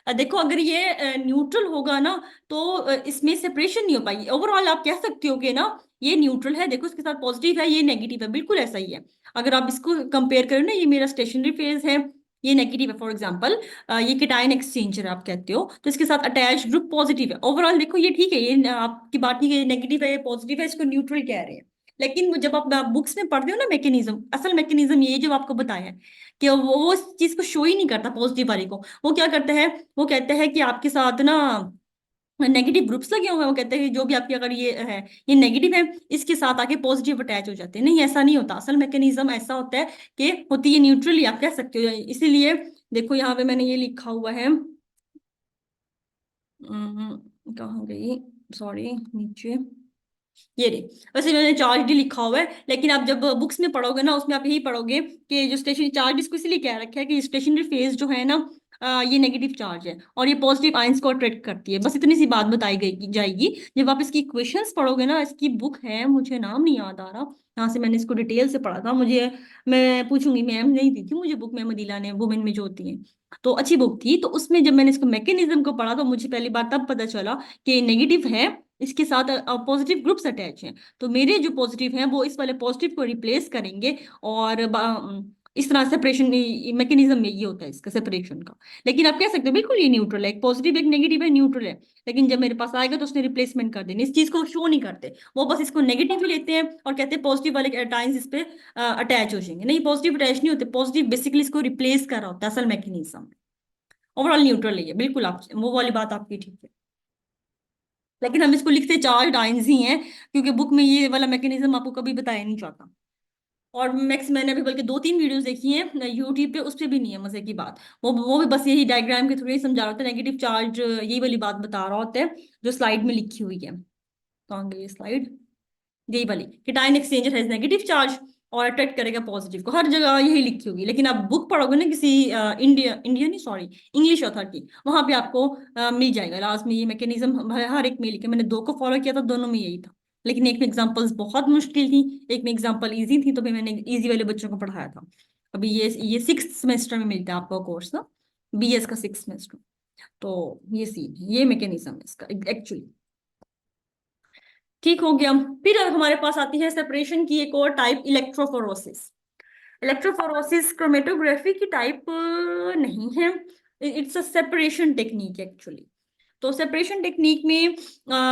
देखो अगर ये न्यूट्रल होगा ना तो इसमें सेपरेशन नहीं हो पाएगी, ओवरऑल आप कह सकते हो कि ना ये न्यूट्रल है, देखो इसके साथ पॉजिटिव है ये नेगेटिव है, बिल्कुल ऐसा ही है। अगर आप इसको कंपेयर करो ना, ये मेरा स्टेशनरी फेज है, ये नेगेटिव है फॉर एग्जांपल, ये केटायन एक्सचेंजर आप कहते हो, तो इसके साथ अटैच ग्रुप पॉजिटिव है, ओवरऑल देखो ये ठीक है, ये आपकी बात नहीं है ये नेगेटिव है ये पॉजिटिव है, इसको न्यूट्रल कह रहे हैं। लेकिन जब आप बुक्स में पढ़ते हो ना मैकेनिज्म, असल मैकेनिज्म ये जो आपको बताया है कि वो इस चीज को शो ही नहीं करता पॉजिटिव वाले को, वो क्या करता है, वो कहता है कि आपके साथ ना नेगेटिव ग्रुप्स लगे हुए हैं, वो कहते हैं कि जो भी आपकी अगर ये है ये नेगेटिव है, इसके साथ आके पॉजिटिव अटैच हो जाते हैं। नहीं ऐसा नहीं होता, असल मैकेनिज्म ऐसा होता है कि होती है न्यूट्रली आप कह सकते हो। इसीलिए देखो यहाँ पे मैंने ये लिखा हुआ है, कहाँ गई, सॉरी नीचे, ये रे, वैसे मैंने चार्ज डी लिखा हुआ है, लेकिन आप जब बुक्स में पढ़ोगे ना उसमें आप यही पढ़ोगे कि जो स्टेशन चार्ज इसको इसलिए कह रखा है कि स्टेशनरी फेज जो है ना ये नेगेटिव चार्ज है और ये पॉजिटिव आयंस को अट्रैक्ट करती है, बस इतनी सी बात बताई गई जाएगी। जब आप इसकी इक्वेशंस पढ़ोगे ना, इसकी बुक है, मुझे नाम नहीं याद आ रहा, यहाँ से मैंने इसको डिटेल से पढ़ा था, मुझे मैं पूछूंगी, मैम नहीं दी थी मुझे बुक में, मदीला ने, वुमेन में जो होती है, तो अच्छी बुक थी। तो उसमें जब मैंने इसको मैकेनिज्म को पढ़ा तो मुझे पहली बार तब पता चला कि नेगेटिव है, इसके साथ पॉजिटिव ग्रुप्स अटैच हैं, तो मेरे जो पॉजिटिव हैं वो इस वाले पॉजिटिव को रिप्लेस करेंगे। और इस तरह सेपरेशन मैकेनिज्म में ये होता है इसका सेपरेशन का। लेकिन आप कह सकते हो बिल्कुल ये न्यूट्रल है, एक पॉजिटिव एक नेगेटिव है, न्यूट्रल है। लेकिन जब मेरे पास आएगा तो उसने रिप्लेसमेंट कर देनी, इस चीज को शो नहीं करते, वो बस इसको नेगेटिव ही लेते हैं और कहते हैं पॉजिटिव वाले एटाइंस इस पे अटैच हो जाएंगे। नहीं, पॉजिटिव अटैच नहीं होते, पॉजिटिव बेसिकली इसको रिप्लेस कर रहा होता है असल मैकेनिज्म। ओवरऑल न्यूट्रल है ये, बिल्कुल आप वो वाली बात आपकी ठीक है। लेकिन हम इसको लिखते चार्ज आयंस ही हैं, क्योंकि बुक में ये वाला मैकेनिज्म आपको कभी बताया नहीं जाता। और मैक्स मैंने अभी बल्कि 2-3 वीडियोस देखी हैं यूट्यूब पे, उस पे भी नहीं है मजे की बात। वो भी बस यही डायग्राम के थ्रू ही समझा रहा होता है, नेगेटिव चार्ज यही वाली बात बता रहा होता है जो स्लाइड में लिखी हुई है। कहाँ गई ये स्लाइड, यही वाली कि टाइन एक्सचेंजर हैज नेगेटिव चार्ज और अट्रैक्ट करेगा पॉजिटिव को, हर जगह यही लिखी होगी। लेकिन आप बुक पढ़ोगे ना किसी इंडिया नहीं सॉरी इंग्लिश ऑथर की, वहां पे आपको मिल जाएगा लास्ट में ये मैकेनिज्म, हर एक में लिखे। मैंने 2 को फॉलो किया था, दोनों में यही था। लेकिन एक में एग्जांपल्स बहुत मुश्किल थी, एक में एग्जांपल इजी थी, तो भी मैंने इजी वाले बच्चों को पढ़ाया था। अभी ये 6th सेमेस्टर में मिलता है आपको कोर्स ना, BS का 6th सेमेस्टर। तो ये सीन ये मैकेनिज्म है इसका एक्चुअली। ठीक हो गया। फिर हमारे पास आती है सेपरेशन की एक और टाइप, इलेक्ट्रोफोरोसिस। इलेक्ट्रोफोरोसिस क्रोमेटोग्राफी की टाइप नहीं है, it's a separation technique actually. तो सेपरेशन टेक्निक में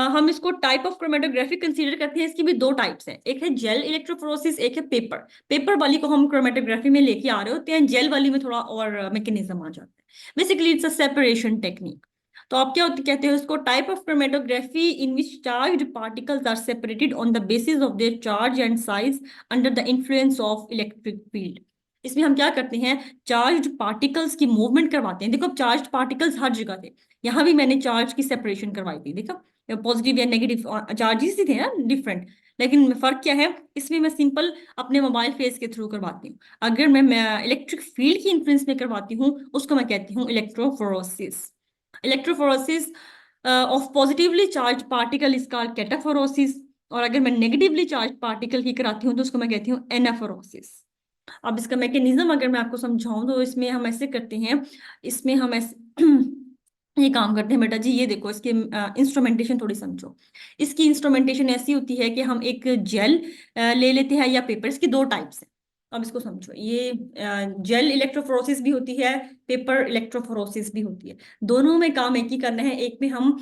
हम इसको टाइप ऑफ क्रोमेटोग्राफी कंसीडर करते हैं। इसकी भी 2 टाइप्स हैं, एक है जेल इलेक्ट्रोफोरोसिस, एक है पेपर। पेपर वाली को हम क्रोमेटोग्राफी में लेके आ रहे होते हैं, जेल वाली में थोड़ा और मैकेनिज्म आ जाता है। Basically it's a separation technique. तो आप क्या कहते हैं उसको, type of chromatography in which charged particles are separated on the basis of their charge and size under the influence of electric field. इसमें हम क्या करते हैं, चार्ज्ड पार्टिकल्स की मूवमेंट करवाते हैं। देखो अब चार्ज्ड पार्टिकल्स हर जगह थे, यहाँ भी मैंने चार्ज की सेपरेशन करवाई थी, देखो पॉजिटिव या नेगेटिव चार्जेस ही थे ना डिफरेंट। लेकिन फर्क क्या है, इसमें मैं सिंपल अपने मोबाइल फेस के थ्रू करवाती हूँ। अगर मैं इलेक्ट्रिक फील्ड की इन्फ्लुएंस में करवाती हूँ, उसको मैं कहती हूँ electrophoresis. Electrophoresis of positively charge particle is called cataphoresis. और अगर मैं नेगेटिवली चार्ज पार्टिकल की कराती हूँ तो उसको मैं कहती हूँ एनाफोरोसिस। अब इसका मैकेनिज्म अगर मैं आपको समझाऊं तो इसमें हम ऐसे करते हैं, इसमें हम ऐसे ये काम करते हैं बेटा जी, ये देखो इसके इंस्ट्रूमेंटेशन थोड़ी समझो। इसकी इंस्ट्रूमेंटेशन ऐसी होती है कि हम एक जेल ले लेते हैं या पेपर, इसकी 2 टाइप्स हैं। अब इसको समझो, ये जेल इलेक्ट्रोफोरोसिस भी होती है, पेपर इलेक्ट्रोफोरोसिस भी होती है। दोनों में काम एक ही करना है। एक में हम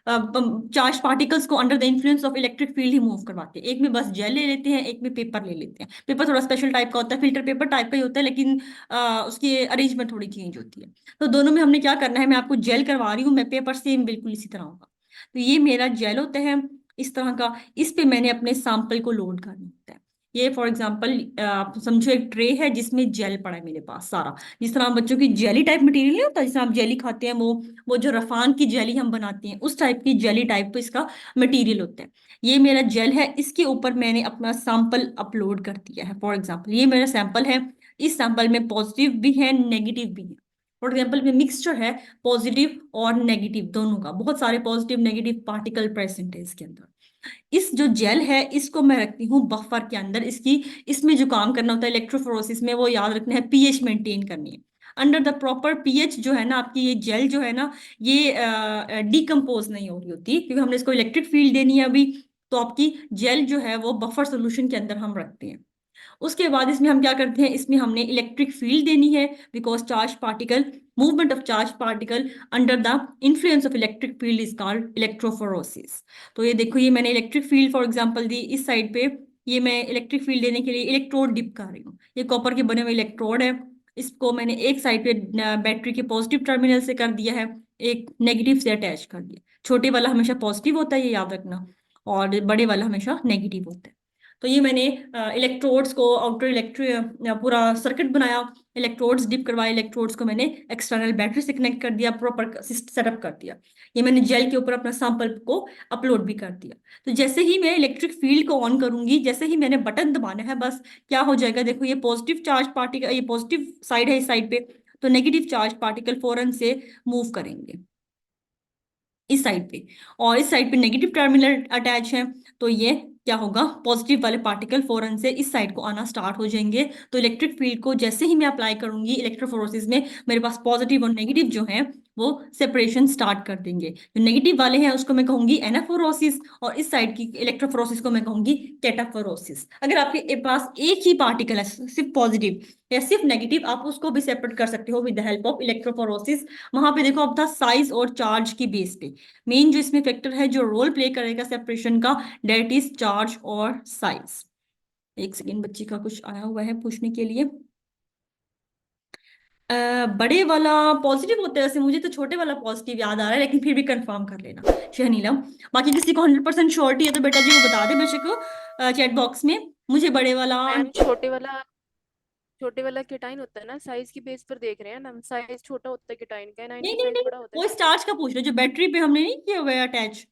चार्ज पार्टिकल्स को under the influence of electric field he move करवाते हैं, एक में बस जेल ले लेते हैं, एक में पेपर ले लेते हैं। पेपर थोड़ा स्पेशल टाइप का होता है, फिल्टर पेपर टाइप का ही होता है, लेकिन उसकी अरेंजमेंट थोड़ी चेंज होती है। तो दोनों में हमने क्या करना है, मैं आपको जेल करवा रही हूँ, मैं पेपर सेम बिल्कुल इसी तरह होगा। तो ये मेरा जेल होता है इस तरह का, इस पे मैंने अपने सैंपल को लोड करना होता है। ये फॉर एग्जांपल आप समझो एक ट्रे है जिसमें जेल पड़ा है मेरे पास सारा, जिस तरह हम बच्चों की जेली टाइप मटेरियल नहीं होता, जिस तरह आप जेली खाते हैं, वो जो रफान की जेली हम बनाते हैं, उस टाइप की जेली टाइप पे इसका मटेरियल होता है। ये मेरा जेल है, इसके ऊपर मैंने अपना सैंपल अपलोड कर दिया है। फॉर एग्जांपल ये मेरा सैंपल है, इस सैंपल में पॉजिटिव भी है नेगेटिव भी है। फॉर एग्जाम्पल में मिक्सचर है पॉजिटिव और नेगेटिव दोनों का, बहुत सारे पॉजिटिव नेगेटिव पार्टिकल प्रेजेंट है इसके अंदर। इस जो जेल है इसको मैं रखती हूँ बफर के अंदर, इसकी इसमें जो काम करना होता है इलेक्ट्रोफोरोसिस में, वो याद रखना है, पीएच मेंटेन करनी है। अंडर द प्रॉपर पीएच जो है ना, आपकी ये जेल जो है ना, ये डिकम्पोज नहीं हो रही होती, क्योंकि हमने इसको इलेक्ट्रिक फील्ड देनी है अभी। तो आपकी जेल जो है वो बफर सोल्यूशन के अंदर हम रखते हैं। उसके बाद इसमें हम क्या करते हैं, इसमें हमने इलेक्ट्रिक फील्ड देनी है, because charge particle movement of charge particle under the influence of electric field is called electrophoresis. तो ये देखो, ये मैंने इलेक्ट्रिक फील्ड फॉर एग्जांपल दी इस साइड पे, ये मैं इलेक्ट्रिक फील्ड देने के लिए इलेक्ट्रोड डिप कर रही हूँ। ये कॉपर के बने हुए इलेक्ट्रोड है, इसको मैंने एक साइड पे बैटरी के पॉजिटिव टर्मिनल से कर दिया है, एक नेगेटिव से अटैच कर दिया। छोटे वाला हमेशा पॉजिटिव होता है, ये याद रखना, और बड़े वाला हमेशा नेगेटिव होता है। तो ये मैंने इलेक्ट्रोड्स को आउटर इलेक्ट्रिक पूरा सर्किट बनाया, इलेक्ट्रोड्स डिप करवाए, इलेक्ट्रोड्स को मैंने एक्सटर्नल बैटरी से कनेक्ट कर दिया, प्रॉपर सेटअप कर दिया। ये मैंने जेल के ऊपर अपना सैंपल को अपलोड भी कर दिया। तो जैसे ही मैं इलेक्ट्रिक फील्ड को ऑन करूंगी, जैसे ही मैंने बटन दबाना है, बस क्या हो जाएगा, देखो ये पॉजिटिव चार्ज पार्टिकल, ये पॉजिटिव साइड है इस साइड पे, तो नेगेटिव चार्ज पार्टिकल फौरन से मूव करेंगे इस साइड पे, और इस साइड पे नेगेटिव टर्मिनल अटैच है। तो ये क्या होगा, पॉजिटिव वाले पार्टिकल फौरन से इस साइड को आना स्टार्ट हो जाएंगे। तो इलेक्ट्रिक फील्ड को जैसे ही मैं अप्लाई करूंगी इलेक्ट्रोफोरोसिस में, मेरे पास पॉजिटिव और नेगेटिव जो है वो सेपरेशन स्टार्ट कर देंगे। जो नेगेटिव वाले हैं उसको मैं कहूंगी एनाफोरोसिस, और इस साइड की इलेक्ट्रोफोरोसिस को मैं कहूंगी कैटाफोरोसिस। अगर आपके पास एक ही पार्टिकल है, सिर्फ पॉजिटिव या सिर्फ नेगेटिव, आप उसको भी सेपरेट कर सकते हो with the help of electrophoresis. वहां पे देखो अब था साइज और चार्ज की बेस पे। मेन जो इसमें फैक्टर है जो रोल प्ले करेगा सेपरेशन का, डेट इज चार्ज और साइज। एक सेकेंड, बच्ची का कुछ आया हुआ है पूछने के लिए। बड़े वाला पॉजिटिव होता है वैसे, मुझे तो छोटे वाला पॉजिटिव याद आ रहा है, लेकिन फिर भी कंफर्म कर लेना शहनीलम। बाकी किसी को 100% श्योरिटी है तो बेटा जी वो बता दे बेशक चैट बॉक्स में। मुझे बड़े वाला मैम छोटे वाला केटाइन होता है ना, साइज की बेस पर देख रहे हैं ना, साइज छोटा होता है केटाइन का, नहीं 90 नहीं साइज नहीं, बड़ा होता है वो केटाइन स्टार्च का पूछ रहे हो, जो बैटरी पे हमने नहीं किया हुआ है अटैच।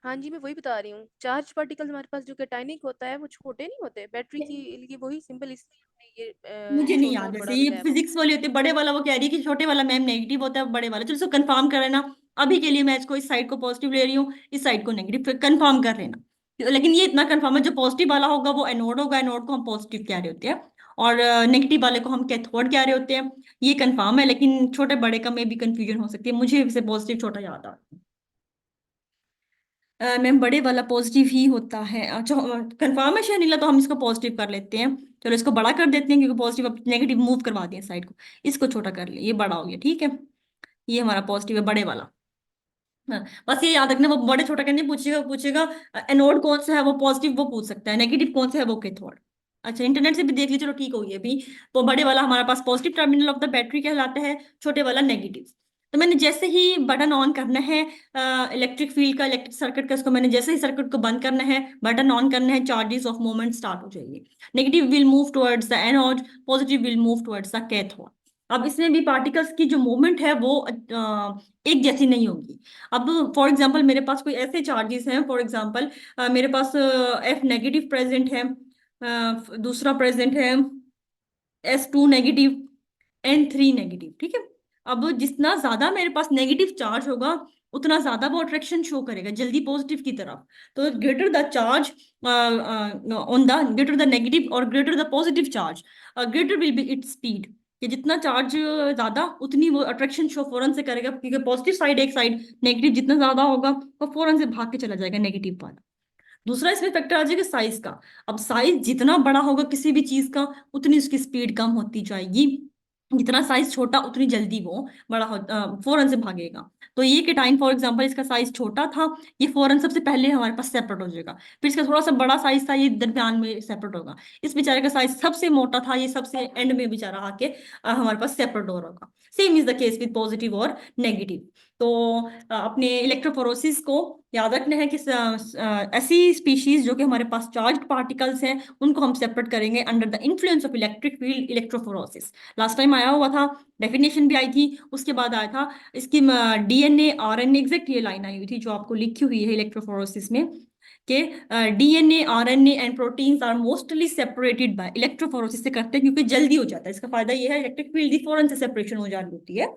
हाँ जी, मैं वही बता रही हूँ, चार्ज पार्टिकल हमारे पास जो केटाइनिक होता है वो छोटे नहीं होते, बैटरी की लिए वही सिंपल, इसलिए हमने ये मुझे नहीं छोटा याद और वैसे, बड़ा ये बताया वो। फिजिक्स वाली होती है। बड़े वाला वो कह रही है कि छोटे वाला मैम नेगेटिव होता है, बड़े वाला, चलो इसको कंफर्म कर लेना। अभी के लिए मैं इसको इस साइड को पॉजिटिव ले रही हूँ, इस साइड को नेगेटिव, कंफर्म कर लेना। लेकिन ये इतना कंफर्म है, जो पॉजिटिव वाला होगा वो एनोड होगा, एनोड को हम पॉजिटिव कह रहे होते हैं, और नेगेटिव वाले को हम कैथोड कह रहे होते हैं। ये कंफर्म है, लेकिन छोटे बड़े का में भी कंफ्यूजन हो सकती है। मुझे इसे पॉजिटिव छोटा याद आ। मैम बड़े वाला पॉजिटिव ही होता है। अच्छा, कंफर्म है शहनीला, तो हम इसको पॉजिटिव कर लेते हैं। चलो इसको बड़ा कर देते हैं, क्योंकि पॉजिटिव अब नेगेटिव मूव करवा दिए साइड को। इसको छोटा कर लिया, ये बड़ा हो गया, ठीक है। ये हमारा पॉजिटिव है बड़े वाला। हाँ, बस ये याद रखना, वो बड़े छोटा करने पूछेगा पूछेगा एनोड कौन सा है वो पॉजिटिव वो पूछ सकता है, नेगेटिव कौन सा है वो कैथोड। अच्छा, इंटरनेट से भी देख लीजिए, चलो ठीक हो गई अभी। तो बड़े वाला हमारे पास positive terminal of the battery कहलाता है, छोटे वाला नेगेटिव। तो मैंने जैसे ही बटन ऑन करना है इलेक्ट्रिक फील्ड का, इलेक्ट्रिक सर्किट का, इसको मैंने जैसे ही सर्किट को बंद करना है, बटन ऑन करना है, चार्जेस ऑफ मोमेंट स्टार्ट हो जाएंगे। Negative will move towards the anode, positive will move towards the cathode. अब इसमें भी पार्टिकल्स की जो मूवमेंट है वो एक जैसी नहीं होगी। अब फॉर एग्जांपल मेरे पास कोई ऐसे चार्जेस हैं, फॉर एग्जांपल मेरे पास एफ नेगेटिव प्रेजेंट है, दूसरा प्रेजेंट है S2 नेगेटिव, N3 नेगेटिव, ठीक है। अब जितना ज्यादा मेरे पास नेगेटिव चार्ज होगा, उतना ज्यादा वो अट्रैक्शन शो करेगा जल्दी पॉजिटिव की तरफ। तो greater the charge on the, greater the negative और greater the positive charge, greater will be its speed. कि जितना चार्ज ज्यादा, उतनी वो अट्रैक्शन शो फौरन से करेगा, क्योंकि पॉजिटिव साइड एक साइड, नेगेटिव जितना ज्यादा होगा वो फौरन से भाग के चला जाएगा नेगेटिव वाला। दूसरा इसमें फैक्टर आ जाएगा साइज का। अब साइज जितना बड़ा होगा किसी भी चीज का, उतनी उसकी स्पीड कम होती जाएगी। जितना साइज छोटा, उतनी जल्दी वो बड़ा हो फौरन से भागेगा। तो ये केटाइन फॉर एग्जांपल, इसका साइज छोटा था, ये फौरन सबसे पहले हमारे पास सेपरेट हो जाएगा। फिर इसका थोड़ा सा बड़ा साइज था, ये दरम्यान में सेपरेट होगा। इस बेचारे का साइज सबसे मोटा था, ये सबसे एंड में बेचारा आके हमारे पास सेपरेट हो रहा होगा। Same is the case with positive और नेगेटिव। तो अपने इलेक्ट्रोफोरोसिस को याद रखना है कि ऐसी स्पीशीज जो कि हमारे पास चार्ज्ड पार्टिकल्स हैं, उनको हम सेपरेट करेंगे under the influence of electric field electrophoresis. Last time आया हुआ था, डेफिनेशन भी आई थी, उसके बाद आया था इसकी डीएनए आरएनए, एग्जैक्ट ये लाइन आई हुई थी जो आपको लिखी हुई है इलेक्ट्रोफोरोसिस में, कि DNA RNA and proteins are mostly separated by electrophoresis से करते हैं, क्योंकि जल्दी हो जाता है। इसका फायदा ये है, इलेक्ट्रिक फील्ड की फौरन से सेपरेशन हो जाती होती है।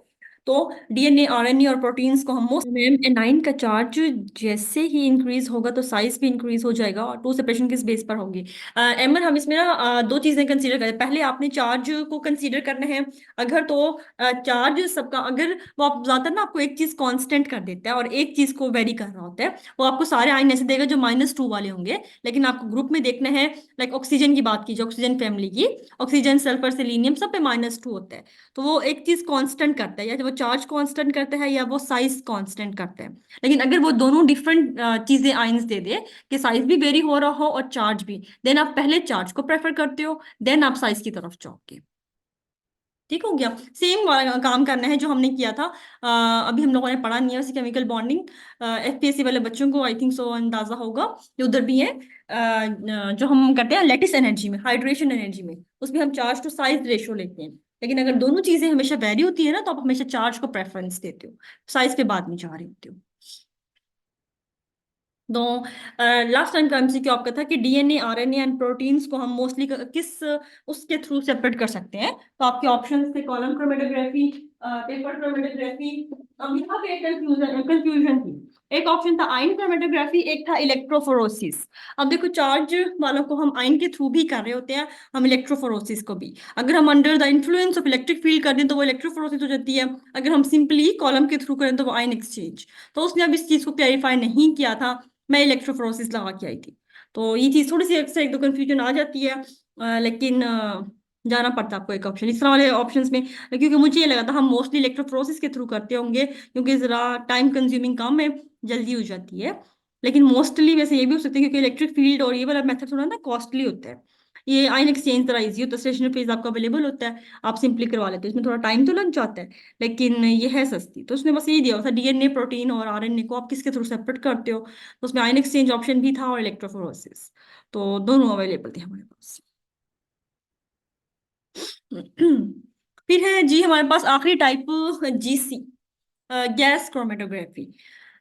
तो डीएनए आरएनए और प्रोटीन्स को हम मोस्ट, मैम एनाइन का चार्ज जैसे ही इंक्रीज होगा तो साइज भी इंक्रीज हो जाएगा, और टू सेपरेशन किस बेस पर होगी। एमन, हम इसमें ना दो चीजें कंसीडर करें। पहले आपने चार्ज को कंसीडर करना है। अगर तो चार्ज सबका, अगर वो आप ज्यादातर ना आपको एक चीज कांस्टेंट कर देता है और एक चीज को वेरी कर रहा होता है, वो आपको सारे आयन ऐसे देगा जो -2 वाले होंगे। लेकिन आपको ग्रुप में देखना है, लाइक ऑक्सीजन की बात कीजिए, ऑक्सीजन फैमिली की, ऑक्सीजन सल्फर सेलेनियम सब पे -2 होता है। तो वो एक चीज कांस्टेंट करता है, या वो चार्ज कांस्टेंट करता है या वो साइज कांस्टेंट करता है। लेकिन अगर वो दोनों डिफरेंट चीजें आइंस दे दे, कि साइज भी वेरी हो रहा हो और चार्ज भी, देन आप पहले चार्ज को प्रेफर करते हो, देन आप साइज की तरफ जाओगे। ठीक हो गया। सेम काम करना है जो हमने किया था। अभी हम लोगों ने पढ़ा नहीं है वैसे केमिकल बॉन्डिंग, एफपीएससी वाले बच्चों को आई थिंक सो अंदाजा होगा, ये उधर भी है। जो हम करते हैं लैटिस एनर्जी में, हाइड्रेशन एनर्जी में, उसमें हम चार्ज टू साइज रेशो लेते हैं। लेकिन अगर दोनों चीजें हमेशा वैरी होती है ना, तो आप हमेशा चार्ज को प्रेफरेंस देते हो, साइज पे बाद में जा रहे होते हो। तो लास्ट टाइम का एमसीक्यू आपका था कि डीएनए आरएनए एंड प्रोटीन्स को हम मोस्टली किस उसके थ्रू सेपरेट कर सकते हैं। तो आपके ऑप्शंस थे कॉलम क्रोमेटोग्राफी, पेपर क्रोमेटोग्राफी। अब यहाँ पे कंफ्यूजन थी। एक ऑप्शन था आयन क्रोमेटोग्राफी, एक था इलेक्ट्रोफोरोसिस। अब देखो चार्ज वालों को हम आयन के थ्रू भी कर रहे होते हैं, हम इलेक्ट्रोफोरोसिस को भी। अगर हम under the influence of electric field कर दें तो वो इलेक्ट्रोफोरोसिस हो जाती है। अगर हम सिंपली कॉलम के थ्रू करें तो वो आयन एक्सचेंज। तो उसने अब इस चीज को क्लैरिफाई नहीं किया था, मैं इलेक्ट्रोफोरोसिस लगा के आई थी। तो ये चीज थोड़ी सी अक्सर एक दो कंफ्यूजन आ जाती है, लेकिन जाना पड़ता है आपको एक ऑप्शन इस तरह वाले ऑप्शंस में, क्योंकि मुझे ये लगा था हम मोस्टली इलेक्ट्रोफोरोसिस के थ्रू करते होंगे, क्योंकि जरा टाइम कंज्यूमिंग काम है, जल्दी हो जाती है। लेकिन मोस्टली वैसे ये भी हो सकता है क्योंकि इलेक्ट्रिक फील्ड और ये वाला मेथड थोड़ा ना कॉस्टली होता है। ये आयन एक्सचेंज थोड़ा इजी होता है, स्टेशनरी फेज आपका अवेलेबल होता है, आप सिंपली करवा लेते हो, इसमें थोड़ा टाइम तो लग जाता है, लेकिन ये है सस्ती। तो उसने बस यही दिया हुआ था डीएनए प्रोटीन और आरएनए को आप किसके थ्रू सेपरेट करते हो, तो उसमें आयन एक्सचेंज ऑप्शन भी था और इलेक्ट्रोफोरोसिस, तो दोनों अवेलेबल थे हमारे पास। फिर है जी हमारे पास आखिरी टाइप, जीसी, गैस क्रोमेटोग्राफी।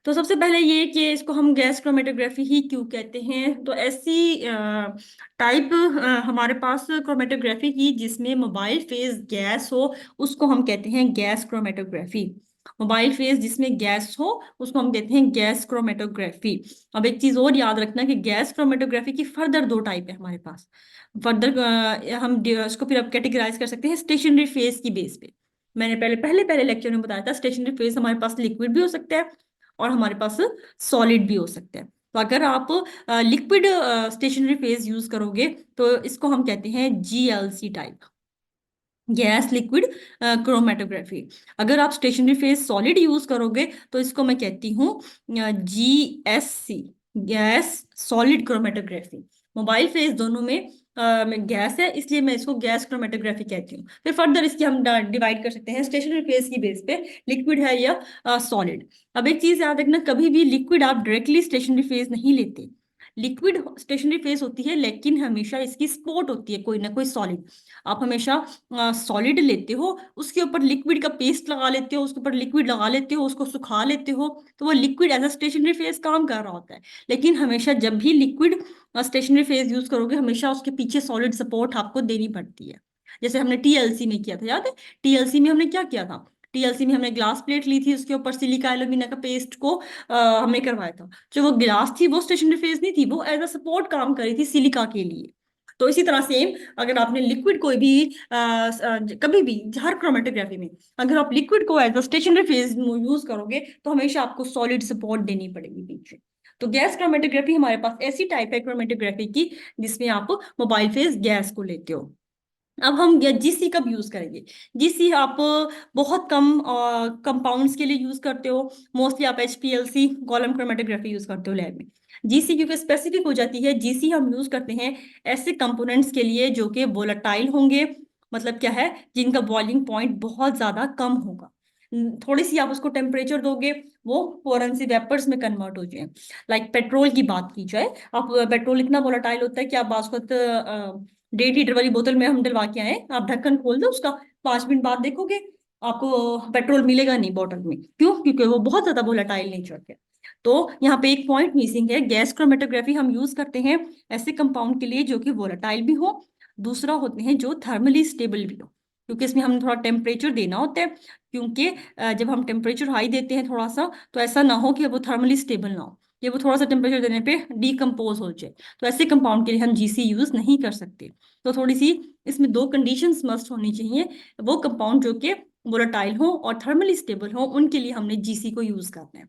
तो सबसे पहले ये कि इसको हम गैस क्रोमेटोग्राफी ही क्यों कहते हैं, तो ऐसी टाइप हमारे पास क्रोमेटोग्राफी की जिसमें मोबाइल फेज गैस हो, उसको हम कहते हैं गैस क्रोमेटोग्राफी। मोबाइल फेज जिसमें गैस हो उसको हम कहते हैं गैस क्रोमेटोग्राफी। अब एक चीज और याद रखना कि गैस क्रोमेटोग्राफी की फर्दर दो टाइप है हमारे पास। फर्दर हम इसको फिर अब कैटेगराइज कर सकते हैं स्टेशनरी फेज की बेस पे। मैंने पहले पहले पहले लेक्चर में बताया था स्टेशनरी फेज हमारे पास लिक्विड भी हो सकता है और हमारे पास सॉलिड भी हो सकता है। तो अगर आप लिक्विड स्टेशनरी फेज यूज करोगे तो इसको हम कहते हैं GLC type, gas liquid chromatography. अगर आप स्टेशनरी फेज सॉलिड यूज करोगे तो इसको मैं कहती हूँ GSC, gas solid chromatography. Mobile phase दोनों में गैस है, इसलिए मैं इसको गैस क्रोमेटोग्राफी कहती हूँ। फिर फर्दर इसकी हम डिवाइड कर सकते हैं स्टेशनरी फेज की बेस पे, लिक्विड है या सॉलिड। अब एक चीज याद रखना, कभी भी लिक्विड आप डायरेक्टली स्टेशनरी फेज नहीं लेते। लिक्विड स्टेशनरी फेज होती है लेकिन हमेशा इसकी स्पोर्ट होती है कोई ना कोई सॉलिड। आप हमेशा सॉलिड लेते हो, उसके ऊपर लिक्विड का पेस्ट लगा लेते हो, उसके ऊपर लिक्विड लगा लेते हो, उसको सुखा लेते हो, तो वो liquid as a stationary phase काम कर रहा होता है। लेकिन हमेशा जब भी लिक्विड स्टेशनरी फेज यूज करोगे हमेशा उसके पीछे सॉलिड सपोर्ट आपको देनी पड़ती है। जैसे हमने टीएलसी में किया था, याद है टीएलसी में हमने क्या किया था? टीएलसी में हमने ग्लास प्लेट ली थी, उसके ऊपर सिलिका एल्यूमिना का पेस्ट को हमने करवाया था। जो वो ग्लास थी वो स्टेशनरी फेज नहीं थी, वो एज अ सपोर्ट काम कर रही थी सिलिका के लिए। तो इसी तरह सेम अगर आपने लिक्विड कोई भी कभी भी हर क्रोमेटोग्राफी में अगर आप लिक्विड को as a stationary phase use करोगे तो हमेशा आपको सॉलिड सपोर्ट देनी पड़ेगी पीछे। तो गैस क्रोमेटोग्राफी हमारे पास ऐसी टाइप है क्रोमेटोग्राफी की जिसमें आप मोबाइल फेज गैस को लेते हो। अब हम जीसी कब यूज करेंगे? जीसी आप बहुत कम कंपाउंड्स के लिए यूज करते हो, मोस्टली आप एचपीएलसी कॉलम क्रोमेटोग्राफी यूज करते हो लैब में। जीसी क्योंकि स्पेसिफिक हो जाती है, जीसी हम यूज करते हैं ऐसे कंपोनेंट्स के लिए जो कि वोलेटाइल होंगे, मतलब क्या है, जिनका बॉइलिंग पॉइंट बहुत ज्यादा कम होगा। थोड़ी सी आप उसको टेम्परेचर दोगे वो फौरन से वेपर्स में कन्वर्ट हो जाए। लाइक पेट्रोल की बात की जाए, आप पेट्रोल इतना वोलेटाइल होता है कि आप बास वक्त 1.5 लीटर वाली बोतल में हम डलवा के आए, आप ढक्कन खोल दो उसका, 5 मिनट बाद देखोगे आपको पेट्रोल मिलेगा नहीं बॉटल में। क्यों? क्योंकि वो बहुत ज्यादा वोलेटाइल नेचर है। तो यहाँ पे एक पॉइंट मिसिंग है, गैस क्रोमेटोग्राफी हम यूज करते हैं ऐसे कंपाउंड के लिए जो कि वोलेटाइल भी हो, दूसरा होते हैं जो थर्मली स्टेबल भी हो, क्योंकि इसमें हम थोड़ा टेम्परेचर देना होता है। क्योंकि जब हम टेम्परेचर हाई देते हैं थोड़ा सा, तो ऐसा ना हो कि वो थर्मली स्टेबल ना हो, ये वो थोड़ा सा टेम्परेचर देने पे डीकम्पोज हो जाए। तो ऐसे कंपाउंड के लिए हम जीसी यूज नहीं कर सकते। तो थोड़ी सी इसमें दो कंडीशंस मस्ट होनी चाहिए, वो कंपाउंड जो कि वोलेटाइल हो और थर्मली स्टेबल हो उनके लिए हमने जीसी को यूज करना है।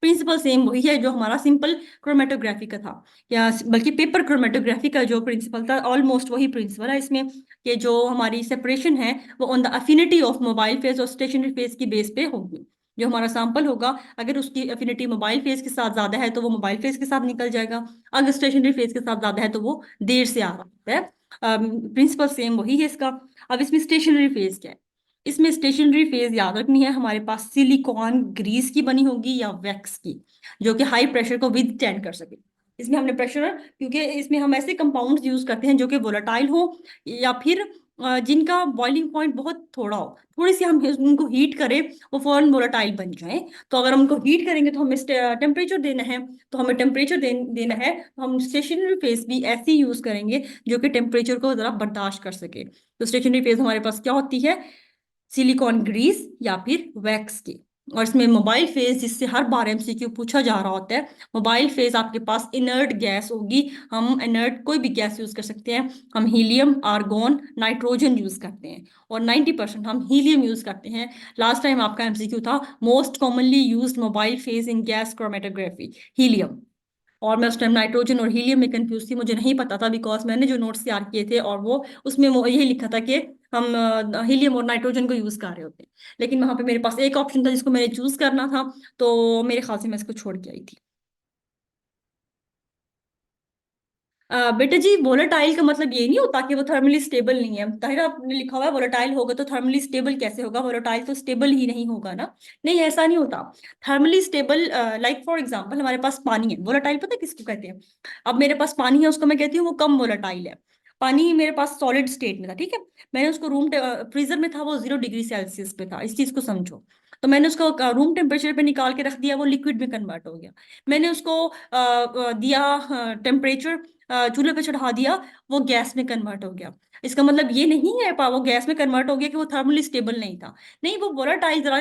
प्रिंसिपल सेम वही है जो हमारा सिंपल क्रोमेटोग्राफी का था, या बल्कि पेपर क्रोमेटोग्राफी का जो प्रिंसिपल था ऑलमोस्ट वही प्रिंसिपल है इसमें, कि जो हमारी सेपरेशन है वो on the affinity of mobile phase और स्टेशनरी फेज की बेस पे होगी। जो हमारा सैंपल होगा अगर उसकी अफिनिटी मोबाइल फेज के साथ ज्यादा है तो वो मोबाइल फेज के साथ निकल जाएगा, अगर स्टेशनरी फेज के साथ ज्यादा है तो वो देर से आ रहा है। प्रिंसिपल सेम वही है इसका। अब इसमें स्टेशनरी फेज क्या है? इसमें स्टेशनरी फेज याद रखनी है हमारे पास सिलिकॉन ग्रीस की बनी होगी या वैक्स की, जो कि हाई प्रेशर को विदस्टैंड कर सके। इसमें हमने प्रेशर, क्योंकि इसमें हम ऐसे कंपाउंड्स यूज करते हैं जो कि वोलेटाइल हो या फिर जिनका बॉइलिंग पॉइंट बहुत थोड़ा हो, थोड़ी सी हम उनको हीट करें वो फौरन वोलेटाइल बन जाए। तो अगर हम उनको हीट करेंगे तो हमें टेम्परेचर देना है, तो हमें टेम्परेचर देना है तो हम स्टेशनरी फेज भी ऐसी यूज करेंगे जो कि टेम्परेचर को जरा बर्दाश्त कर सके। तो स्टेशनरी फेज हमारे पास क्या होती है? सिलिकॉन ग्रीस या फिर वैक्स की। और इसमें मोबाइल फेज, जिससे हर बार एमसीक्यू पूछा जा रहा होता है, मोबाइल फेज आपके पास इनर्ट गैस होगी। हम इनर्ट कोई भी गैस यूज कर सकते हैं। हम हीलियम, आर्गोन, नाइट्रोजन यूज करते हैं, और 90% हम हीलियम यूज करते हैं। लास्ट टाइम आपका एमसीक्यू था most commonly used mobile phase in gas chromatography, helium. और मैं उस टाइम नाइट्रोजन और हीलियम में कंफ्यूज थी, मुझे नहीं पता था, बिकॉज मैंने जो नोट्स तैयार किए थे और वो उसमें यही लिखा था कि हम हीलियम और नाइट्रोजन को यूज कर रहे होते हैं। लेकिन वहां पे मेरे पास एक ऑप्शन था जिसको मैंने चूज करना था, तो मेरे ख्याल से मैं इसको छोड़ के आई थी। बेटा जी, वोलेटाइल का मतलब ये नहीं होता कि वो थर्मली स्टेबल नहीं है। ताहिर आपने लिखा हुआ है वोलेटाइल होगा, तो थर्मली स्टेबल कैसे होगा? वोलेटाइल तो स्टेबल ही नहीं होगा ना। नहीं, ऐसा नहीं होता। Thermally stable, like for example हमारे पास पानी है, वोलेटाइल पता है किसको कहते हैं? अब मेरे पास पानी है, उसको मैं कहती हूँ वो कम वोलेटाइल है। पानी मेरे पास सॉलिड स्टेट में था, ठीक है। मैंने उसको रूम फ्रीजर में था, वो 0 डिग्री सेल्सियस पे था, इस चीज को समझो। तो मैंने उसको रूम टेम्परेचर पे निकाल के रख दिया, वो लिक्विड में कन्वर्ट हो गया। मैंने उसको दिया टेम्परेचर, चूल्हे पे चढ़ा दिया, वो गैस में कन्वर्ट हो गया। इसका मतलब ये नहीं है वो गैस में कन्वर्ट हो गया कि वो थर्मली स्टेबल नहीं था। नहीं, वो वोलाटाइल जरा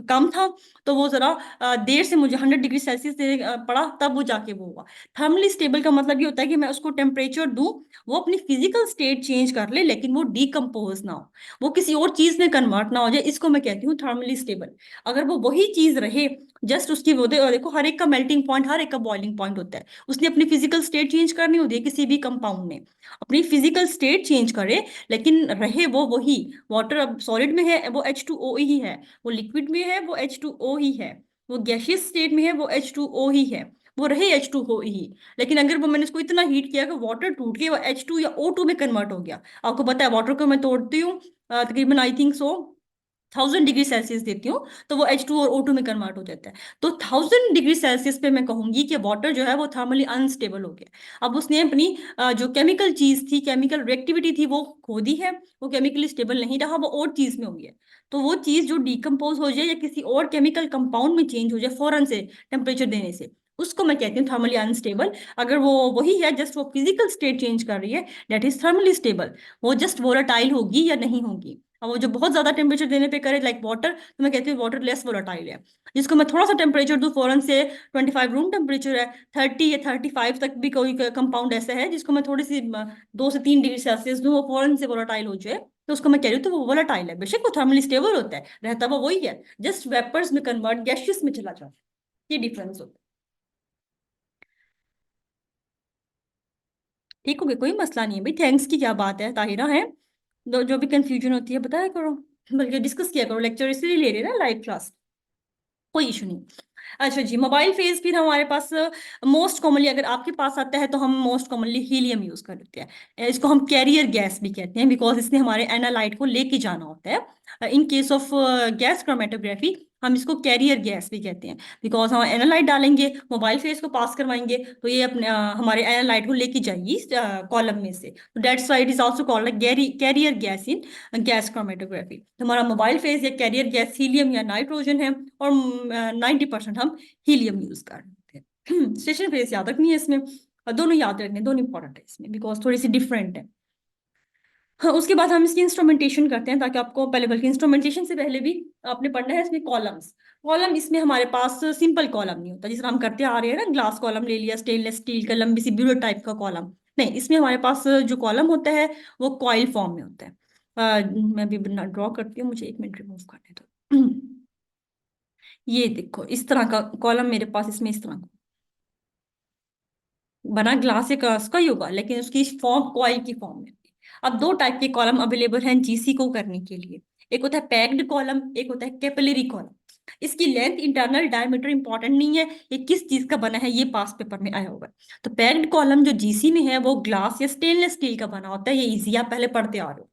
कम था, तो वो जरा देर से मुझे 100 डिग्री सेल्सियस पड़ा, तब वो जाके वो हुआ। थर्मली स्टेबल का मतलब ये होता है कि मैं उसको टेम्परेचर दूं, वो अपनी फिजिकल स्टेट चेंज कर ले, लेकिन वो डीकम्पोज ना हो, वो किसी और चीज में कन्वर्ट ना हो जाए, इसको मैं कहती हूँ थर्मली स्टेबल। अगर वो वही चीज रहे, जस्ट उसकी वो देखो, हर एक का मेल्टिंग पॉइंट, हर एक का बॉइलिंग पॉइंट होता है। उसने अपनी फिजिकल स्टेट चेंज करनी होती है, किसी भी कंपाउंड ने अपनी फिजिकल स्टेट चेंज करे, लेकिन रहे वो वही। वाटर अब सॉलिड में है, वो H2O ही है। वो लिक्विड में है, वो H2O ही है। वो गैसियस स्टेट में है, वो H2O ही है। वो रहे H2O ही। लेकिन अगर वो मैंने इसको इतना हीट किया कि वाटर टूट के वो H2 या O2 में कन्वर्ट हो गया। आपको पता है वाटर को मैं तोड़ती हूँ तकरीबन I think so 1000 degree Celsius देती हूँ, तो वो H2 और O2 में कन्वर्ट हो जाता है। तो 1000 डिग्री सेल्सियस पे मैं कहूंगी कि वाटर जो है वो थर्मली अनस्टेबल हो गया। अब उसने अपनी जो केमिकल चीज थी, केमिकल रिएक्टिविटी थी, वो खो दी है। वो केमिकली स्टेबल नहीं रहा, वो और चीज में हो गया। तो वो चीज जो डिकम्पोज हो जाए या किसी और केमिकल कंपाउंड में चेंज हो जाए फौरन से टेम्परेचर देने से, उसको मैं कहती हूँ थर्मली अनस्टेबल। अगर वो वही है, जस्ट वो फिजिकल स्टेट चेंज कर रही है, दैट इज थर्मली स्टेबल। वो जस्ट वोलाटाइल होगी या नहीं होगी। और वो जो बहुत ज्यादा टेम्परेचर देने पे करे, लाइक वाटर, तो मैं कहती हूँ वाटर लेस वोलाटाइल है। जिसको मैं थोड़ा सा टेम्परेचर दूं फौरन से, 25 रूम टेम्परेचर है, 30 या 35 तक भी कोई कंपाउंड ऐसा है जिसको मैं थोड़ी सी 2 से 3 डिग्री सेल्सियस दूं, वो फौरन से वोलाटाइल हो जाए, तो उसको मैं कह रही हूँ तो वो वोलाटाइल है। बेशक वो थर्मली स्टेबल होता है, रहता वो वही है, जस्ट वेपर्स में कन्वर्ट, गैसियस में चला जाता है। ये डिफरेंस होता है। ठीक हो गया, कोई मसला नहीं है भाई, थैंक्स की क्या बात है, ताहिरा है। जो भी कंफ्यूजन होती है बताया करो, बल्कि डिस्कस किया करो, लेक्चर इसलिए ले रहे हैं ना, लाइव क्लास, कोई इशू नहीं। अच्छा जी, मोबाइल फेज फिर हमारे पास मोस्ट कॉमनली अगर आपके पास आता है, तो हम मोस्ट कॉमनली हीलियम यूज करते हैं। इसको हम कैरियर गैस भी कहते हैं, बिकॉज इसने हमारे एनालाइट को लेके जाना होता है। In case of gas chromatography हम इसको कैरियर गैस भी कहते हैं, बिकॉज हम एनालाइट डालेंगे, मोबाइल फेज को पास करवाएंगे, तो ये अपने हमारे एनालाइट को लेके जाएगी कॉलम में से। तो that's why it is also called carrier gas in gas chromatography. तो हमारा मोबाइल फेज या कैरियर गैस हीलियम या नाइट्रोजन है, और 90% हम हीलियम यूज करते हैं। स्टेशन फेज याद रखनी है इसमें, और दोनों याद रखने, दोनों इंपॉर्टेंट है इसमें, बिकॉज थोड़ी सी डिफरेंट है। हाँ, उसके बाद हम इसकी इंस्ट्रूमेंटेशन करते हैं, ताकि आपको पहले, बल्कि इंस्ट्रूमेंटेशन से पहले भी आपने पढ़ना है इसमें कॉलम्स। कॉलम, इसमें हमारे पास सिंपल कॉलम नहीं होता, जिस तरह हम करते आ रहे हैं ना, ग्लास कॉलम ले लिया, स्टेनलेस स्टील का लंबी सी ब्यूरो टाइप का कॉलम। नहीं, इसमें हमारे पास जो कॉलम होता है वो कॉइल फॉर्म में होता है। मैं भी ड्रॉ करती हूँ, मुझे 1 मिनट रिमूव करने दो। ये देखो, इस तरह का कॉलम मेरे पास इसमें इस तरह बना, ग्लास या ग्लास का ही होगा, लेकिन उसकी फॉर्म कॉइल की फॉर्म में। अब दो टाइप के कॉलम अवेलेबल हैं जीसी को करने के लिए। एक होता है पैक्ड कॉलम, एक होता है कैपिलरी कॉलम। इसकी लेंथ, इंटरनल डायमीटर इंपॉर्टेंट नहीं है, ये किस चीज का बना है ये पास पेपर में आया होगा। तो पैक्ड कॉलम जो जीसी में है, वो ग्लास या स्टेनलेस स्टील का बना होता है, ये इजी, आप पहले पढ़ते आ रहे हो।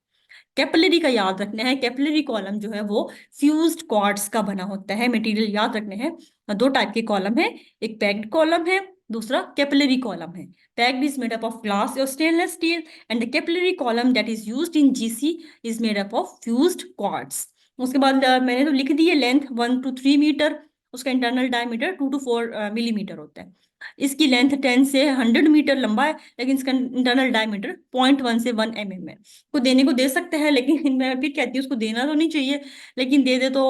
कैपिलरी का याद रखना है, कैपिलरी कॉलम जो है वो फ्यूज्ड क्वार्ट्ज का बना होता है, मटेरियल याद रखने हैं। दो टाइप के कॉलम है, एक पैक्ड कॉलम है, दूसरा कैपिलरी कॉलम है। Packed is made up of glass और stainless steel, and the capillary column that is used in GC is made up of fused quartz. उसके बाद मैंने तो लिख दी है लेंथ 1 to 3 मीटर, उसका इंटरनल डायमीटर 2 to 4 मिलीमीटर होता है। इसकी लेंथ 10 से 100 मीटर लंबा है, लेकिन इसका इंटरनल डायमीटर 0.1 से 1 mm है। को देने को दे सकते हैं, लेकिन मैं फिर कहती हूँ उसको देना तो नहीं चाहिए, लेकिन दे दे तो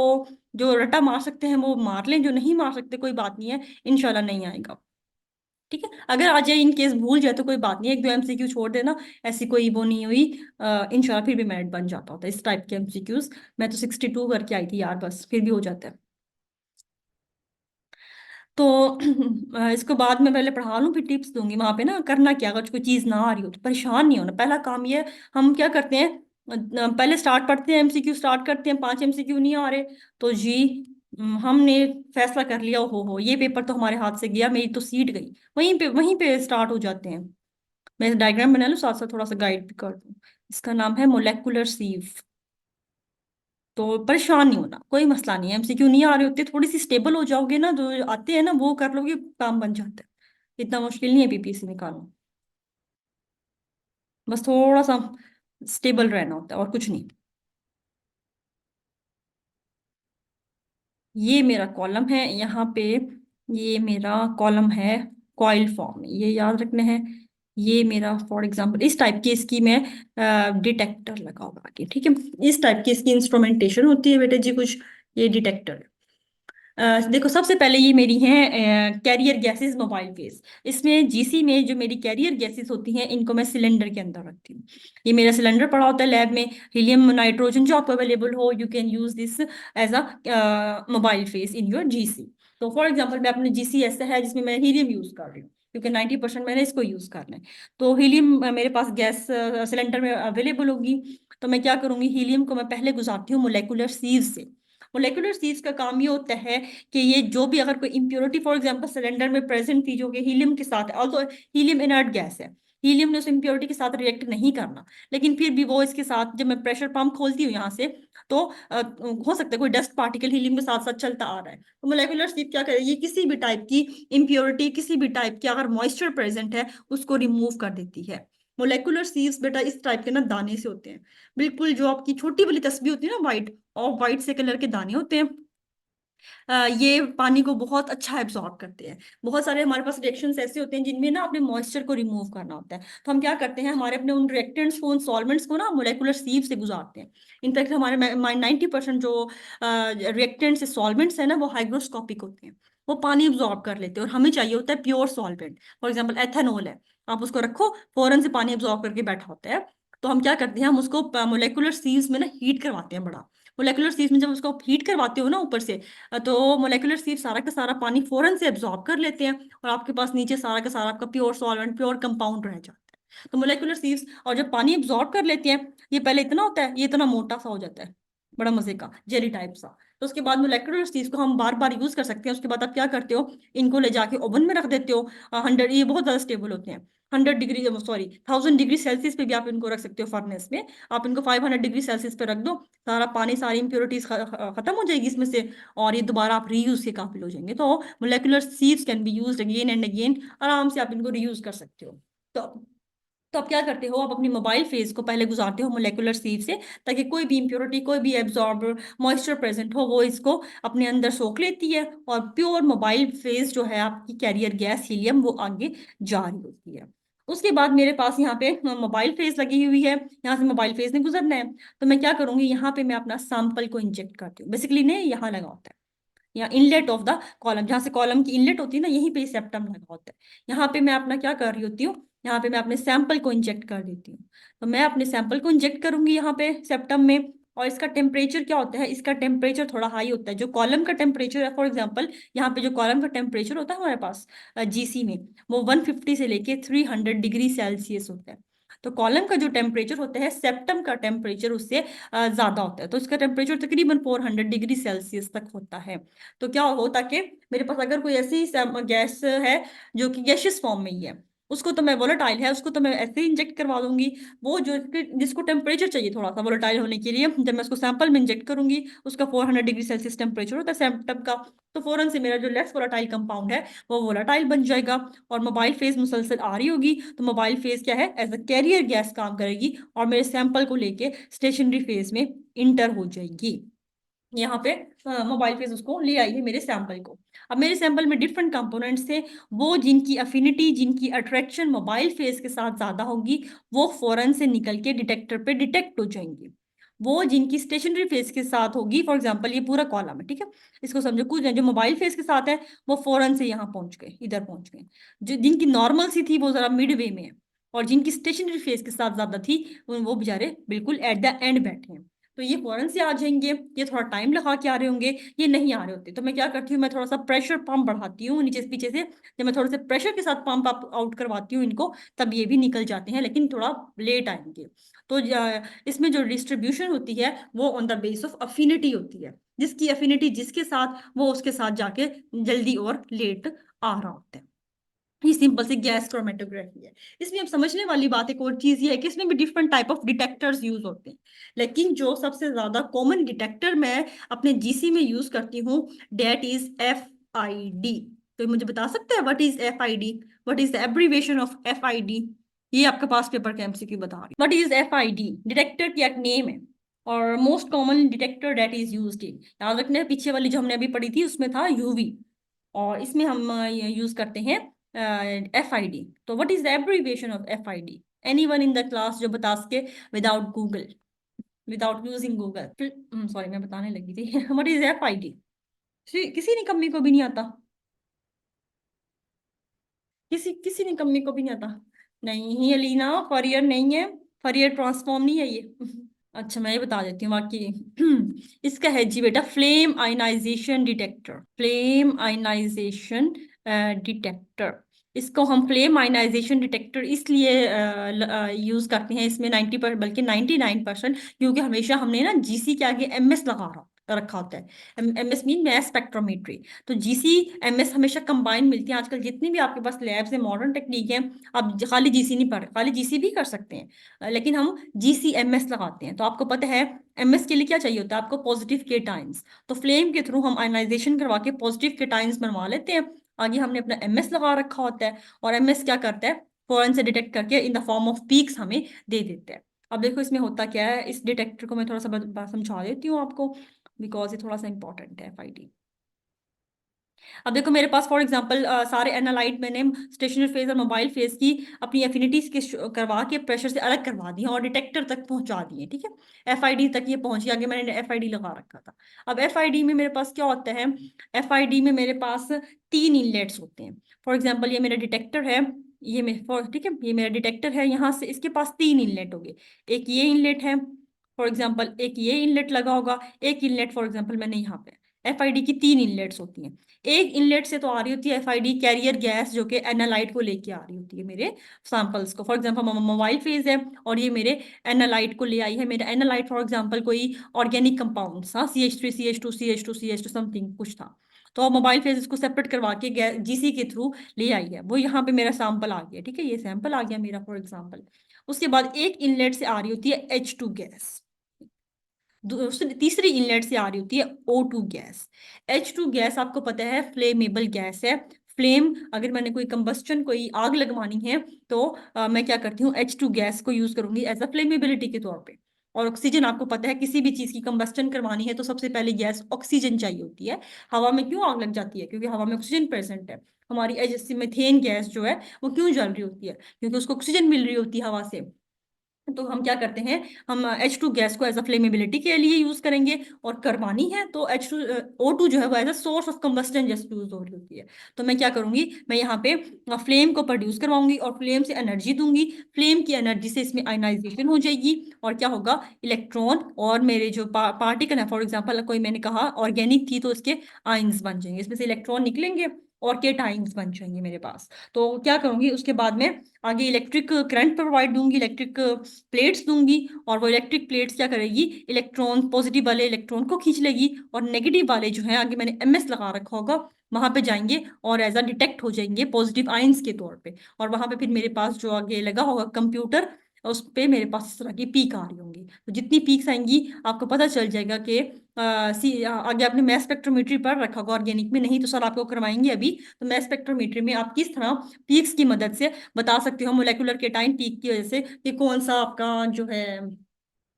जो रट्टा मार सकते हैं वो मार लें, जो नहीं मार सकते कोई बात नहीं है, इंशाल्लाह नहीं आएगा। ठीक है, अगर आ जाए इन केस भूल जाए तो कोई बात नहीं, 1 2 MCQ छोड़ देना, ऐसी कोई वो नहीं हुई। इंशाल्लाह फिर भी मेरिट बन जाता होता है इस टाइप के MCQs। मैं तो 62 करके आई थी यार, बस फिर भी हो जाता है। तो इसको बाद में पहले पढ़ा लूँ फिर टिप्स दूंगी। वहां पे ना करना क्या, अगर कोई चीज़ ना आ रही हो तो परेशान नहीं होना। पहला काम ये है, हम क्या करते हैं, पहले स्टार्ट पढ़ते हैं, MCQ स्टार्ट करते हैं, 5 MCQ नहीं आ रहे तो जी हमने फैसला कर लिया, हो ये पेपर तो हमारे हाथ से गया, मेरी तो सीट गई। वहीं पे स्टार्ट हो जाते हैं। मैं डायग्राम बना लूँ, साथ साथ थोड़ा सा गाइड भी कर दूँ। इसका नाम है मोलेकुलर सीव। तो परेशान नहीं होना, कोई मसला नहीं है। MCQ नहीं आ रहे होते, थोड़ी सी स्टेबल हो जाओगे ना, जो आते हैं ना वो कर लोगे, काम बन जाता है। इतना मुश्किल नहीं है PPSC निकालना, बस थोड़ा सा स्टेबल रहना होता है और कुछ नहीं। ये मेरा कॉलम है यहाँ पे, ये मेरा कॉलम है कॉइल फॉर्म में, ये याद रखना है। ये मेरा फॉर एग्जांपल इस टाइप की इसकी मैं डिटेक्टर लगाऊंगा आगे, ठीक है। इस टाइप की इसकी इंस्ट्रूमेंटेशन होती है बेटे जी कुछ। ये डिटेक्टर, देखो सबसे पहले ये मेरी हैं कैरियर गैसेस मोबाइल फेस। इसमें GC में जो मेरी कैरियर गैसेस होती हैं, इनको मैं सिलेंडर के अंदर रखती हूँ। ये मेरा सिलेंडर पड़ा होता है लैब में, हीलियम नाइट्रोजन जो आपको अवेलेबल हो, you can use this as a mobile phase in your GC। तो फॉर एग्जाम्पल मैं अपने GC ऐसा है जिसमें मैं हीलियम यूज कर रही हूँ, क्योंकि 90% मैंने इसको यूज करना है। तो हीलियम मेरे पास गैस सिलेंडर में अवेलेबल होगी। तो मैं क्या करूंगी, हीलियम को मैं पहले गुजारती हूँ मोलेकुलर सीव से। मोलेकुलर सीव्स का काम ये होता है कि ये जो भी अगर कोई इम्प्योरिटी फॉर एग्जांपल सिलेंडर में प्रेजेंट थी, जो कि हीलियम के साथ है, ऑल्सो हीलियम इनर्ट गैस है, हीलियम ने उस इम्प्योरिटी के साथ रिएक्ट नहीं करना, लेकिन फिर भी वो इसके साथ, जब मैं प्रेशर पंप खोलती हूँ यहाँ से, तो हो सकता है कोई डस्ट पार्टिकल हीलियम के साथ साथ चलता आ रहा है, तो मोलेकुलर सीव क्या करेगी, किसी भी टाइप की इम्प्योरिटी, किसी भी टाइप की अगर मॉइस्चर प्रेजेंट है, उसको रिमूव कर देती है। मोलेकुलर सीव्स बेटा इस टाइप के ना दाने से होते हैं, बिल्कुल जो आपकी छोटी वाली तस्वीर होती है ना, व्हाइट, ऑफ व्हाइट से कलर के दाने होते हैं। ये पानी को बहुत अच्छा एब्जॉर्ब करते हैं। बहुत सारे हमारे पास रिएक्शंस ऐसे होते हैं जिनमें ना अपने मॉइस्चर को रिमूव करना होता है, तो हम क्या करते हैं, हमारे अपने उन रिएक्टेंट्स को, उन सॉल्वेंट्स को ना मोलेकुलर सीव से गुजारते हैं। इनफैक्ट हमारे 90% जो रिएक्टेंट्स सॉल्वेंट्स है ना, वो हाइग्रोस्कोपिक होते हैं, वो पानी एब्जॉर्ब कर लेते हैं, और हमें चाहिए होता है pure solvent. For example ethanol है, आप उसको रखो, फौरन से पानी एब्जॉर्ब करके बैठा होता है। तो हम क्या करते हैं, हम उसको मोलेकुलर सीव्स में ना हीट करवाते हैं बड़ा। मोलेकुलर सीव्स में जब उसको हीट करवाते हो ना ऊपर से, तो मोलेकुलर सीव सारा का सारा पानी फौरन से एब्जॉर्ब कर लेते हैं, और आपके पास नीचे सारा का सारा आपका प्योर सॉल्वेंट, प्योर कंपाउंड रह जाता है। तो मोलेकुलर सीव्स, और जब पानी एब्जॉर्ब कर लेते हैं, ये पहले इतना होता है, ये इतना मोटा सा हो जाता है, बड़ा मजे का जेली टाइप सा। तो उसके बाद मोलेकुलर सीव्स को हम बार बार यूज कर सकते हैं। उसके बाद आप क्या करते हो, इनको ले जाके ओवन में रख देते हो। 100, ये बहुत ज्यादा स्टेबल होते हैं, 100 डिग्री, सॉरी 1000 डिग्री सेल्सियस पे भी आप इनको रख सकते हो फर्नेस में। आप इनको 500 डिग्री सेल्सियस पे रख दो, सारा पानी, सारी इंप्योरिटीज खत्म हो जाएगी इसमें से, और ये दोबारा आप रीयूज के काबिल हो जाएंगे। तो molecular sieves can be used again and again, आराम से आप इनको रीयूज कर सकते हो। तो तो आप क्या करते हो, आप अपनी मोबाइल फेज को पहले गुजारते हो मोलेकुलर सीव से, ताकि कोई भी इंप्योरिटी, कोई भी एब्जॉर्बर मॉइस्चर प्रेजेंट हो, वो इसको अपने अंदर सोख लेती है, और प्योर मोबाइल फेज जो है आपकी कैरियर गैस हीलियम, वो आगे जा रही होती है। उसके बाद मेरे पास यहाँ पे मोबाइल फेज लगी हुई है, यहाँ से मोबाइल फेज ने गुजरना है। तो मैं क्या करूंगी, यहाँ पे मैं अपना सैंपल को इंजेक्ट करती हूँ, बेसिकली ने यहाँ लगा होता है, या इनलेट ऑफ द कॉलम, जहां से कॉलम की इनलेट होती है ना, यहीं पे सेप्टम लगा होता है। यहाँ पे मैं अपना क्या कर रही होती हूँ, यहाँ पे मैं अपने सैंपल को इंजेक्ट कर देती हूँ। तो मैं अपने सैंपल को इंजेक्ट करूंगी यहाँ पे सेप्टम में। और इसका टेम्परेचर क्या होता है, इसका टेम्परेचर थोड़ा हाई होता है। जो कॉलम का टेम्परेचर है, फॉर एग्जांपल यहाँ पे जो कॉलम का टेम्परेचर होता है हमारे पास GC में, वो 150 से लेके 300 डिग्री सेल्सियस होता है। तो कॉलम का जो टेम्परेचर होता है, सेप्टम का टेम्परेचर उससे ज्यादा होता है, तो इसका टेम्परेचर तकरीबन 400 डिग्री सेल्सियस तक होता है। तो क्या होता कि मेरे पास अगर कोई ऐसी गैस है जो कि गैशियस फॉर्म में ही है, उसको तो मैं वोलेटाइल है, उसको तो मैं ऐसे ही इंजेक्ट करवा दूंगी। वो जो जिसको टेम्परेचर चाहिए थोड़ा सा वोलेटाइल होने के लिए, जब मैं उसको सैंपल में इंजेक्ट करूंगी, उसका 400 डिग्री सेल्सियस टेम्परेचर होता है सैंपल का, तो फौरन से मेरा जो लेस वोलेटाइल कंपाउंड है, वो वोलेटाइल बन जाएगा। और मोबाइल फेज मुसलसल आ रही होगी, तो मोबाइल फेज क्या है, एज अ कैरियर गैस काम करेगी, और मेरे सैंपल को लेके स्टेशनरी फेज में इंटर हो जाएगी। यहाँ पे मोबाइल फेज उसको ले आई है मेरे सैंपल को। अब मेरे सैंपल में डिफरेंट कंपोनेंट्स थे, वो जिनकी अफिनिटी, जिनकी अट्रैक्शन मोबाइल फेज के साथ ज्यादा होगी, वो फौरन से निकल के डिटेक्टर पे डिटेक्ट हो जाएंगे। वो जिनकी स्टेशनरी फेज के साथ होगी, फॉर एग्जांपल ये पूरा कॉलम है, ठीक है, इसको समझो, कुछ जो मोबाइल फेज के साथ है वो फौरन से यहाँ पहुंच गए, इधर पहुंच गए। जो जिनकी नॉर्मल सी थी वो जरा मिड वे में है, और जिनकी स्टेशनरी फेज के साथ ज्यादा थी वो बेचारे बिल्कुल एट द एंड बैठे हैं। तो ये फौरन से आ जाएंगे, ये थोड़ा टाइम लगा के आ रहे होंगे, ये नहीं आ रहे होते। तो मैं क्या करती हूँ, मैं थोड़ा सा प्रेशर पंप बढ़ाती हूँ नीचे से पीछे से, जब मैं थोड़े से प्रेशर के साथ पंप आउट करवाती हूँ इनको, तब ये भी निकल जाते हैं, लेकिन थोड़ा लेट आएंगे। तो इसमें जो डिस्ट्रीब्यूशन होती है वो on the base of affinity होती है, जिसकी अफिनिटी जिसके साथ, वो उसके साथ जाके जल्दी और लेट आ रहा होता है। ये सिंपल सी गैस क्रोमेटोग्राफी है। इसमें अब समझने वाली बात एक और चीज ये है कि इसमें भी different type of detectors use होते हैं, लेकिन जो सबसे ज्यादा कॉमन डिटेक्टर मैं अपने जीसी में यूज करती हूँ, डेट इज FID। तो मुझे बता सकते हैं what is FID? What is the abbreviation of FID? ये आपके पास पेपर के MCQ बता रही, व्हाट इज FID? डिटेक्टर की एक नेम है, और most common detector that is used in, याद रखना, पीछे वाली जो हमने अभी पढ़ी थी उसमें था UV, और इसमें हम यूज करते हैं FID। तो what is the abbreviation of FID? Anyone in the class जो बता सके without Google, without using Google? Sorry, मैं बताने लगी थी। What is FID? किसी ने कम्मी को भी नहीं आता, किसी किसी ने कम्मी को भी नहीं आता। नहीं अलीना, फरियर नहीं है, फरियर ट्रांसफॉर्म नहीं है ये। अच्छा, मैं ये बता देती हूँ बाकी। इसका है जी बेटा flame ionization detector, flame ionization detector. इसको हम फ्लेम आयनाइजेशन डिटेक्टर इसलिए यूज करते हैं इसमें 90% बल्कि 99%, क्योंकि हमेशा हमने ना जीसी के आगे MS लगा रखा होता है। MS mean mass spectrometry. तो जीसी MS हमेशा कंबाइन मिलती है। आजकल जितनी भी आपके पास लैब्स है, मॉडर्न टेक्निक है, आप खाली जीसी नहीं पढ़, खाली जीसी भी कर सकते हैं, लेकिन हम GCMS लगाते हैं। तो आपको पता है MS के लिए क्या चाहिए होता है आपको? Positive cations. तो फ्लेम के थ्रू हम आयनाइजेशन करवा के पॉजिटिव केटाइंस बनवा लेते हैं। आगे हमने अपना MS लगा रखा होता है, और MS क्या करता है, फौरन से डिटेक्ट करके in the form of peaks हमें दे देते हैं। अब देखो इसमें होता क्या है, इस डिटेक्टर को मैं थोड़ा सा समझा देती हूँ आपको, बिकॉज ये थोड़ा सा इंपॉर्टेंट है FID। अब देखो मेरे पास फॉर एग्जांपल सारे एनालाइट मैंने स्टेशनरी फेज और मोबाइल फेज की अपनी एफिनिटीज के करवा के प्रेशर से अलग करवा दी और डिटेक्टर तक पहुंचा दिए, ठीक है, FID तक ये पहुंची, आगे मैंने FID लगा रखा था। अब FID में मेरे पास क्या होता है, FID में मेरे पास 3 इनलेट्स होते हैं। फॉर एग्जाम्पल ये मेरा डिटेक्टर है, ये ठीक है, ये मेरा डिटेक्टर है, यहाँ से इसके पास 3 इनलेट होंगे। एक ये इनलेट है, फॉर एग्जाम्पल एक ये इनलेट लगा होगा, एक इनलेट फॉर एग्जाम्पल मैंने यहाँ पे, FID की 3 इनलेट्स होती हैं। एक इनलेट से तो आ रही होती है FID कैरियर गैस, जो कि एनालाइट को लेके आ रही होती है मेरे सैंपल्स को। फॉर एग्जांपल मोबाइल फेज है और ये मेरे एनालाइट को ले आई है। मेरा एनालाइट फॉर एग्जांपल कोई ऑर्गेनिक कंपाउंड था, CH3 CH2 CH2 CH2 something कुछ था, तो मोबाइल फेज इसको सेपरेट करवा के GC के थ्रू ले आई है, वो यहाँ पे मेरा सैंपल आ गया, ठीक है, ये सैंपल आ गया मेरा फॉर एग्जाम्पल। उसके बाद एक इनलेट से आ रही होती है H2 गैस, दूसरी तीसरी इनलेट से आ रही होती है O2 गैस। H2 गैस आपको पता है फ्लेमेबल गैस है। फ्लेम, अगर मैंने कोई कंबस्टन, कोई आग लगवानी है, तो मैं क्या करती हूँ, H2 गैस को यूज करूंगी एज अ फ्लेमेबिलिटी के तौर पे। और ऑक्सीजन, आपको पता है किसी भी चीज की कंबस्टन करवानी है तो सबसे पहले गैस ऑक्सीजन चाहिए होती है। हवा में क्यों आग लग जाती है? क्योंकि हवा में ऑक्सीजन प्रेजेंट है। हमारी जैसे मीथेन गैस जो है वो क्यों जल रही होती है? क्योंकि उसको ऑक्सीजन मिल रही होती है हवा से। तो हम क्या करते हैं, हम H2 गैस को एज अ फ्लेमेबिलिटी के लिए यूज करेंगे, और करवानी है तो H2 O2 जो है वो as a source of combustion जैसे यूज हो रही होती है। तो मैं क्या करूंगी, मैं यहाँ पे फ्लेम को प्रोड्यूस करवाऊंगी और फ्लेम से एनर्जी दूंगी। फ्लेम की एनर्जी से इसमें आयनाइजेशन हो जाएगी, और क्या होगा, इलेक्ट्रॉन और मेरे जो पार्टिकल है, फॉर एग्जाम्पल कोई मैंने कहा ऑर्गेनिक थी तो इसके आइंस बन जाएंगे, इसमें से इलेक्ट्रॉन निकलेंगे और केटाइंस बन जाएंगे मेरे पास। तो क्या करूंगी उसके बाद में, आगे इलेक्ट्रिक करंट प्रोवाइड दूंगी, इलेक्ट्रिक प्लेट्स दूंगी, और वो इलेक्ट्रिक प्लेट्स क्या करेगी, इलेक्ट्रॉन, पॉजिटिव वाले इलेक्ट्रॉन को खींच लेगी, और नेगेटिव वाले जो है, आगे मैंने MS लगा रखा होगा, वहां पे जाएंगे और एज अ डिटेक्ट हो जाएंगे पॉजिटिव आइंस के तौर पे। और वहां पे फिर मेरे पास जो आगे लगा होगा कंप्यूटर, उस पे मेरे पास इस तरह की पीक आ रही होंगी। तो जितनी पीक्स आएंगी आपको पता चल जाएगा कि आगे आपने मैस स्पेक्ट्रोमेट्री पर रखा होगा, ऑर्गेनिक में नहीं तो सर आपको करवाएंगे अभी। तो मैस स्पेक्ट्रोमेट्री में आप किस तरह पीक्स की मदद से बता सकते हो मोलेकुलर केटाइन पीक की वजह से कि कौन सा आपका जो है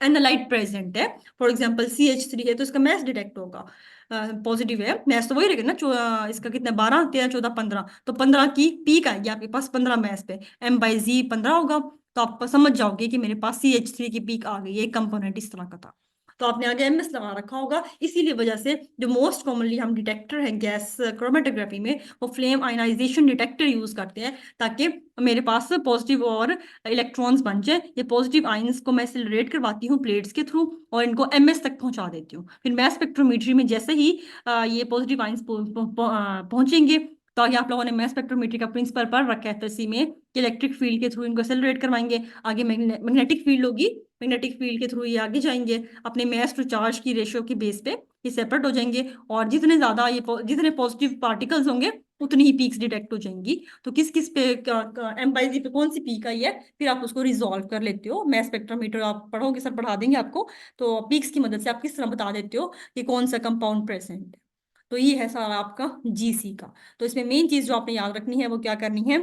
एनालाइट प्रेजेंट है, फॉर एग्जांपल CH3 है तो इसका मैस डिटेक्ट होगा, पॉजिटिव है, मैस तो वही रहेगा ना, इसका कितना 12 13 14 15, तो 15 की पीक आएगी आपके पास 15 मैस पे, M/Z 15 होगा, तो आप समझ जाओगे कि मेरे पास CH3 की पीक आ गई है, एक कंपोनेंट इस तरह का था। तो आपने आगे MS लगा रखा होगा, इसीलिए वजह से जो मोस्ट कॉमनली हम डिटेक्टर है गैस क्रोमेटोग्राफी में, वो फ्लेम आयनाइजेशन डिटेक्टर यूज करते हैं, ताकि मेरे पास पॉजिटिव और इलेक्ट्रॉन्स बन जाए। ये पॉजिटिव आयंस को मैं एक्सेलरेट करवाती हूँ प्लेट्स के थ्रू और इनको MS तक पहुंचा देती हूँ। फिर मैस स्पेक्ट्रोमीट्री में जैसे ही ये पॉजिटिव आयंस पहुंचेंगे, तो आगे आप लोगों ने मैस स्पेक्ट्रोमीट्री का प्रिंसिपल पढ़ रखा है इसी में, कि इलेक्ट्रिक फील्ड के थ्रू इनको एक्सेलरेट करवाएंगे, आगे मैग्नेटिक फील्ड होगी, मैग्नेटिक फील्ड के थ्रू ये आगे जाएंगे, अपने मैस टू चार्ज की रेशियो के बेस पे ये सेपरेट हो जाएंगे, और जितने ज्यादा जितने पॉजिटिव पार्टिकल्स होंगे उतनी ही पीक्स डिटेक्ट हो जाएंगी। तो किस किस पे M/Z पे कौन सी पीक आई है, फिर आप उसको रिजॉल्व कर लेते हो, मैस स्पेक्ट्रोमीटर आप पढ़ोगे, सर पढ़ा देंगे आपको, तो पीक्स की मदद से आप किस तरह बता देते हो कि कौन सा कंपाउंड प्रेजेंट है। तो ये है सारा आपका GC का। तो इसमें मेन चीज जो आपने याद रखनी है वो क्या करनी है,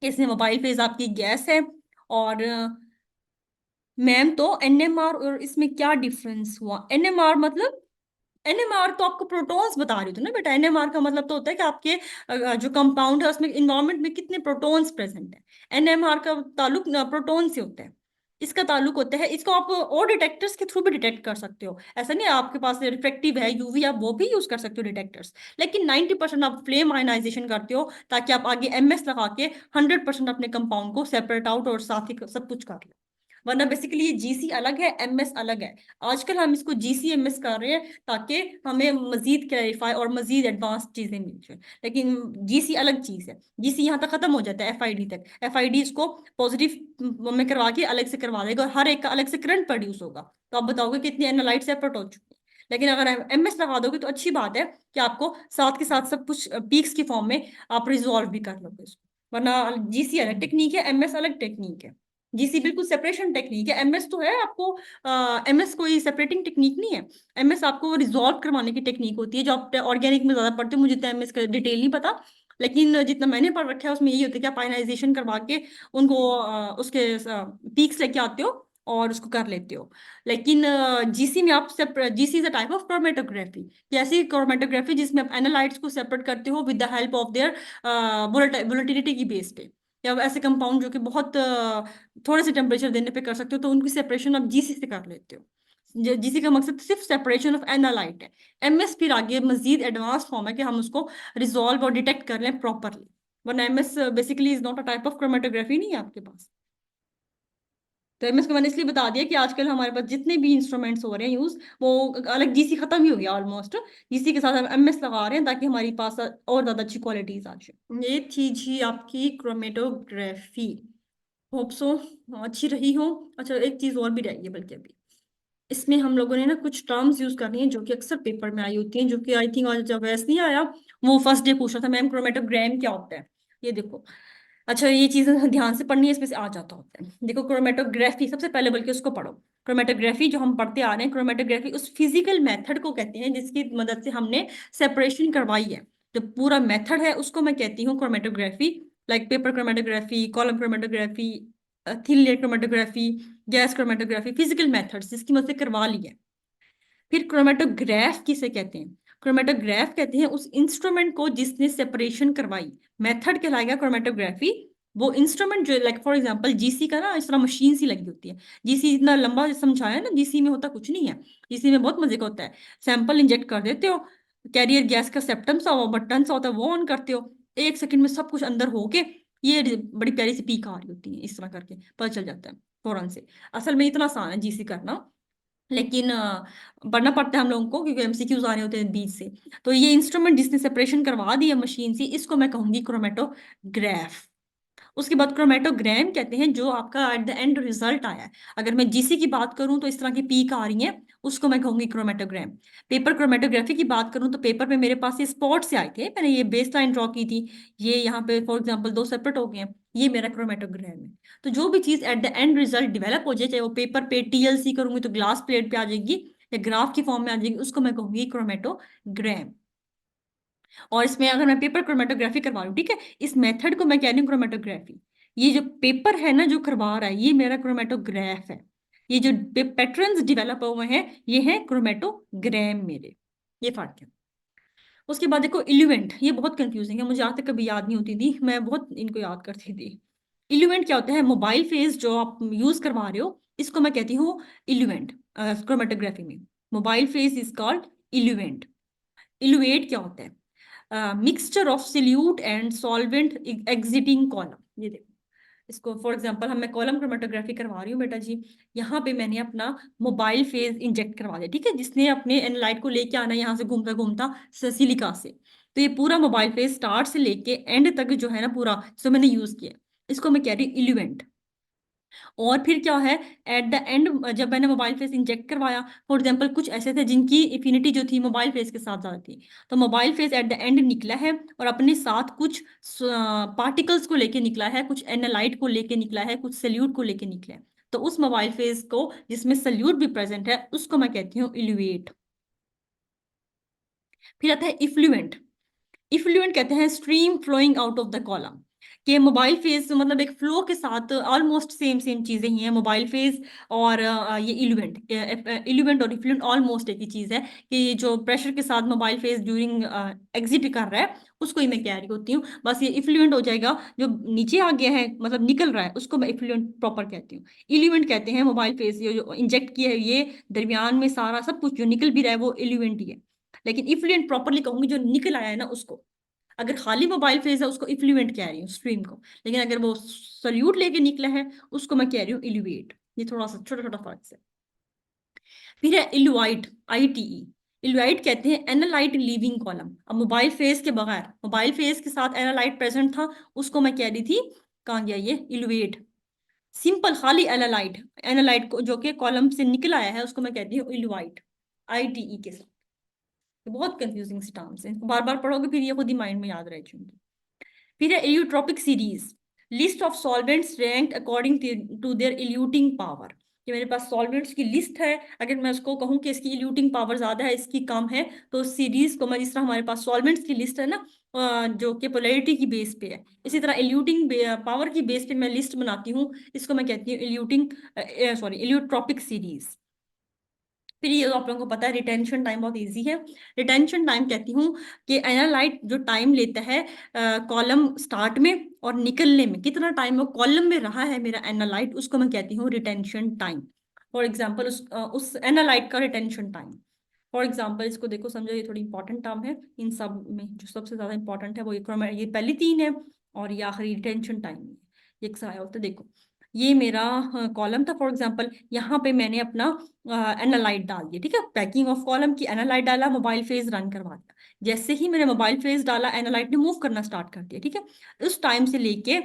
इसमें मोबाइल फेज आपकी गैस है, और मैम तो NMR और इसमें क्या डिफरेंस हुआ, NMR मतलब, NMR तो आपको प्रोटॉन्स बता रही थी ना बेटा, NMR का मतलब तो होता है कि आपके जो कंपाउंड है उसमें इन्वायरमेंट में कितने प्रोटॉन्स प्रेजेंट है। NMR का ताल्लुक प्रोटॉन से होता है, इसका ताल्लुक होता है, इसको आप और डिटेक्टर्स के थ्रू भी डिटेक्ट कर सकते हो, ऐसा नहीं है, आपके पास रिफ्लेक्टिव है UV, आप वो भी यूज कर सकते हो डिटेक्टर्स, लेकिन 90% आप फ्लेम आयनाइजेशन करते हो, ताकि आप आगे MS लगा के 100% अपने कंपाउंड को सेपरेट आउट और साथ ही सब कुछ कर लो। वरना बेसिकली ये GC अलग है, MS अलग है। आजकल हम इसको GC MS कर रहे हैं ताकि हमें मजीद क्लैरिफाई और मजीद एडवांस चीजें मिल जाए, लेकिन GC अलग चीज है। GC यहाँ तक खत्म हो जाता है FID तक, FID इसको पॉजिटिव में करवा के अलग से करवा देगा, और हर एक का अलग से करंट प्रोड्यूस होगा, तो आप बताओगे कितनी एनालाइट सेपरेट हो चुकी है। लेकिन अगर MS लगा दोगे तो अच्छी बात है कि आपको साथ के साथ सब कुछ पीक्स की फॉर्म में आप रिजॉल्व भी कर लोगे इसको। वरना GC अलग टेक्निक है, MS अलग टेक्निक है। GC बिल्कुल सेपरेशन टेक्निक है, MS तो है आपको, MS कोई सेपरेटिंग टेक्निक नहीं है। MS आपको रिजॉल्व करवाने की टेक्निक होती है, जो आप ऑर्गेनिक में ज्यादा पढ़ते हो, मुझे तो MS का डिटेल नहीं पता, लेकिन जितना मैंने पढ़ रखा है उसमें यही होता है कि आप आयनाइजेशन करवा के उनको उसके पीक्स लेके आते हो और उसको कर लेते हो। लेकिन GC में आप GC is a type of chromatography, कि ऐसी क्रोमेटोग्राफी जिसमें आप एनालाइट्स को सेपरेट करते हो with the help of their volatility की बेस पे, या ऐसे कंपाउंड जो कि बहुत थोड़े से टेम्परेचर देने पे कर सकते हो, तो उनकी सेपरेशन आप GC से कर लेते हो। GC का मकसद सिर्फ सेपरेशन ऑफ एनालाइट है। MS फिर आगे मजीद एडवांस फॉर्म है कि हम उसको रिजॉल्व और डिटेक्ट कर लें प्रॉपरली, वरना MS basically is not a type of chromatography नहीं है आपके पास। तो MS को मैंने इसलिए बता दिया कि आजकल हमारे पास जितने भी इंस्ट्रूमेंट्स हो रहे हैं यूज, वो अलग GC खत्म ही हो गया ऑलमोस्ट, GC के साथ हम MS लगा रहे हैं ताकि हमारे पास और ज्यादा अच्छी क्वालिटीज आ जाए। ये थी जी आपकी क्रोमेटोग्राफी, होप सो अच्छी रही हो। अच्छा एक चीज और भी रहेगी, बल्कि अभी इसमें हम लोगों ने ना कुछ टर्म्स यूज करनी है जो कि अक्सर पेपर में आई होती हैं, जो कि आई थिंक आज जब वैसे नहीं आया, वो फर्स्ट डे पूछ रहा था मैम क्रोमेटोग्राम क्या होता है, ये देखो। अच्छा ये चीजें ध्यान से पढ़नी है, इसमें से आ जाता होता है। देखो क्रोमेटोग्राफी सबसे पहले बल्कि उसको पढ़ो। क्रोमेटोग्राफी जो हम पढ़ते आ रहे हैं, क्रोमेटोग्राफी उस फिजिकल मेथड को कहते हैं जिसकी मदद से हमने सेपरेशन करवाई है, जो पूरा मेथड है उसको मैं कहती हूँ chromatography. Like paper chromatography, column chromatography, thin layer chromatography, gas chromatography, physical methods जिसकी मदद से करवा ली है। फिर क्रोमेटोग्राफ किसे कहते हैं, क्रोमेटोग्राफ कहते हैं उस इंस्ट्रूमेंट को जिसने सेपरेशन करवाई, मेथड कहलाएगा क्रोमेटोग्राफी। वो इंस्ट्रूमेंट जो लाइक फॉर एग्जांपल GC का ना इस तरह मशीन सी लगी होती है, GC इतना लंबा समझाया ना, GC में होता कुछ नहीं है, GC में बहुत मजे का होता है। सैंपल इंजेक्ट कर देते हो, कैरियर गैस का सेप्टम सा बटन सा होता है, वो ऑन करते हो, 1 सेकंड में सब कुछ अंदर होके ये बड़ी प्यारी सी पीक आ रही होती है, इस तरह करके पता चल जाता है फौरन से। असल में इतना आसान है GC करना, लेकिन पढ़ना पड़ता है हम लोगों को क्योंकि MCQs आने होते हैं बीच से। तो ये इंस्ट्रूमेंट जिसने सेपरेशन करवा दी है मशीन से, इसको मैं कहूंगी क्रोमेटोग्राफ। उसके बाद क्रोमेटोग्राम कहते हैं जो आपका एट द एंड रिजल्ट आया है। अगर मैं GC की बात करूं तो इस तरह की पीक आ रही है, उसको मैं कहूंगी क्रोमेटोग्राम। पेपर क्रोमेटोग्राफी की बात करूं तो पेपर पे मेरे पास ये स्पॉट से आए थे, मैंने ये बेस लाइन ड्रॉ की थी, ये यहाँ पे फॉर एग्जाम्पल 2 सेपरेट हो गए हैं, ये मेरा क्रोमेटोग्राम है। तो जो भी चीज at the end result develop हो जाए, चाहे वो पेपर पे TLC करूंगी तो ग्लास प्लेट पे आ जाएगी, या ग्राफ की फॉर्म में आ जाएगी, उसको मैं कहूंगी क्रोमेटोग्राम। और इसमें अगर मैं पेपर क्रोमेटोग्राफी करवा लूँ, ठीक है, इस मेथड को मैं कह रही हूँ क्रोमेटोग्राफी। ये जो पेपर है ना जो करवा रहा है, ये मेरा क्रोमेटोग्राफ है। ये जो पैटर्न्स डेवलप हुए हैं ये हैं क्रोमेटोग्राम मेरे। ये फर्क है। उसके बाद देखो इल्यूमेंट, ये बहुत कंफ्यूजिंग है, मुझे आज तक कभी याद नहीं होती थी, मैं बहुत इनको याद करती थी। इल्यूमेंट क्या होता है? मोबाइल फेस जो आप यूज करवा रहे हो इसको मैं कहती हूँ इल्यूमेंट क्रोमेटोग्राफी में। Mobile phase is called eluent. Eluate क्या होता है? Mixture of solute and solvent exiting column. ये देखो, इसको फॉर एग्जांपल हम मैं कॉलम क्रोमेटोग्राफी करवा रही हूँ बेटा जी। यहाँ पे मैंने अपना मोबाइल फेज इंजेक्ट करवा दिया, ठीक है, जिसने अपने एनालाइट को लेके आना है यहाँ से घूमता घूमता सिलिका से। तो ये पूरा मोबाइल फेज स्टार्ट से लेके एंड तक जो है ना पूरा, जो मैंने यूज किया, इसको मैं कह रही हूँ इल्यूमेंट। और फिर क्या है, एट द एंड जब मैंने मोबाइल फेस इंजेक्ट करवाया, फॉर एग्जांपल कुछ ऐसे थे जिनकी इफिनिटी जो थी मोबाइल फेस के साथ ज्यादा थी, तो mobile face at the end निकला है और अपने साथ कुछ पार्टिकल्स को लेके निकला है, कुछ एनालाइट को लेके निकला है, कुछ सल्यूट को लेके निकला है। तो उस मोबाइल फेस को जिसमें सल्यूट भी प्रेजेंट है उसको मैं कहती हूँ इल्यूएट। फिर आता है इफ्लुएंट। इफ्लुएंट कहते हैं stream flowing out of the column. कि मोबाइल फेज मतलब एक फ्लो के साथ ऑलमोस्ट सेम सेम चीजें ही हैं मोबाइल फेज और ये इल्यूएंट। इल्यूएंट और इफ्लुएंट ऑलमोस्ट एक ही चीज है, कि जो प्रेशर के साथ मोबाइल फेज ड्यूरिंग एग्जिट कर रहा है उसको ही मैं कह रही होती हूँ। बस ये इफ्लुएंट हो जाएगा, जो नीचे आ गया है मतलब निकल रहा है उसको मैं इफ्लुएंट प्रॉपर कहती हूँ। इल्यूएंट कहते हैं मोबाइल फेज, ये जो इंजेक्ट किया है ये दरमियान में सारा सब कुछ जो निकल भी रहा है वो इल्यूएंट ही है। लेकिन इफ्लुएंट प्रॉपरली कहूंगी जो निकल आया है ना उसको। अगर खाली मोबाइल फेज है उसको इफ्लुएंट कह रही हूँ स्ट्रीम को, लेकिन अगर वो सल्यूट लेके निकला है उसको मैं कह रही हूँ इल्यूएट। ये थोड़ा सा छोटा छोटा फर्क है। फिर है इल्युआइट, ITE। इल्युआइट कहते हैं एनालाइट लीविंग कॉलम। अब मोबाइल फेज के बगैर, मोबाइल फेज के साथ एनालाइट प्रेजेंट था, उसको मैं कह रही थी, कहाँ गया ये, इल्युएट। सिंपल खाली एनालाइट, एनालाइट को जो कि कॉलम से निकल आया है उसको मैं कहती हूँ इल्युआइट, ITE के साथ। ये बहुत कंफ्यूजिंग सी टर्म्स हैं, इनको बार बार पढ़ोगे फिर ये खुद ही माइंड में याद रह जाएंगे। फिर है eluotropic series. List of solvents ranked according to their eluting power. कि मेरे पास सॉल्वेंट्स की लिस्ट है, अगर मैं उसको कहूँ कि इसकी इल्यूटिंग पावर ज्यादा है इसकी कम है, तो सीरीज को मैं, जिस तरह हमारे पास सॉल्वेंट्स की लिस्ट है ना जो कि पोलैरिटी की बेस पे है, इसी तरह इल्यूटिंग पावर की बेस पे मैं लिस्ट बनाती हूँ, इसको मैं कहती हूँ इल्यूटिंग सॉरी इल्यूट्रॉपिक सीरीज। फिर ये तो आप लोगों को पता है रिटेंशन टाइम बहुत इजी है। रिटेंशन टाइम कहती हूँ कि एनालाइट जो टाइम लेता है कॉलम स्टार्ट में और निकलने में, कितना टाइम वो कॉलम में रहा है मेरा एनालाइट, उसको मैं कहती हूँ रिटेंशन टाइम। फॉर एग्जाम्पल उस एनालाइट का रिटेंशन टाइम। फॉर एग्जाम्पल इसको देखो समझो, ये थोड़ी इंपॉर्टेंट टर्म है, इन सब में जो सबसे ज्यादा इंपॉर्टेंट है वो ये पहली तीन है और ये आखिरी रिटेंशन टाइम है। ये एक आया होता है देखो, ये मेरा कॉलम था फॉर एग्जाम्पल, यहाँ पे मैंने अपना एनालाइट डाल दिया, ठीक है, पैकिंग ऑफ कॉलम की, एनालाइट डाला, मोबाइल फेज रन करवा दिया। जैसे ही मैंने मोबाइल फेज डाला एनालाइट ने मूव करना स्टार्ट कर दिया, ठीक है। उस टाइम से लेके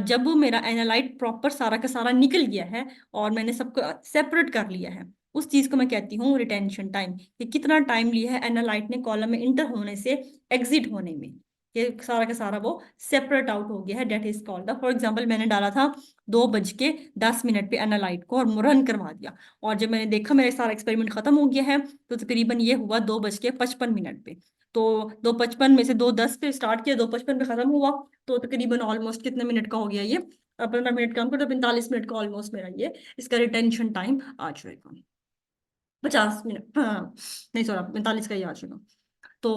जब वो मेरा एनालाइट प्रॉपर सारा का सारा निकल गया है और मैंने सबको सेपरेट कर लिया है, उस चीज को मैं कहती हूँ रिटेंशन टाइम। कि कितना टाइम लिया है एनालाइट ने कॉलम में इंटर होने से एग्जिट होने में, ये सारा का सारा वो सेपरेट आउट हो गया है, that is called. For example मैंने डाला था 2:10 पे एनालाइट को और रन करवा दिया, और जब मैंने देखा मेरा सारा एक्सपेरिमेंट खत्म हो गया है तो तकरीबन ये हुआ 2:55 पे। तो 2:55 में से 2:10 पे स्टार्ट किया, 2:55 पे खत्म हुआ, तो तकरीबन ऑलमोस्ट कितने मिनट का हो गया ये, 15 मिनट कम कर तो 45 मिनट का ऑलमोस्ट मेरा ये इसका रिटेंशन टाइम आ जाएगा। 50 मिनट, हाँ नहीं सॉरी 45 का ही आ जाएगा। तो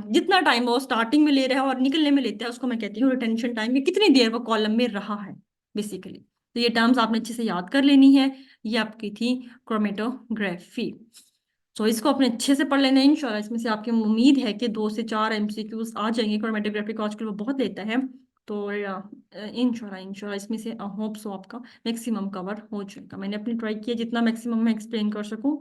जितना टाइम वो स्टार्टिंग में ले रहा है और निकलने में लेता है उसको मैं कहती हूँ रिटेंशन टाइम, कि कितनी देर वो कॉलम में रहा है बेसिकली। तो ये टर्म्स आपने अच्छे से याद कर लेनी है। ये आपकी थी क्रोमेटोग्राफी। तो इसको अपने अच्छे से पढ़ लेना है इंशाल्लाह, इसमें से आपकी उम्मीद है कि 2 से 4 MCQs आ जाएंगे। क्रोमेटोग्राफी को आजकल वो बहुत लेता है, तो इंशाल्लाह इंशाल्लाह इसमें से होप सो आपका मैक्सिमम कवर हो जाएगा। मैंने अपनी ट्राई किया जितना मैक्सिमम मैं एक्सप्लेन कर सकूं,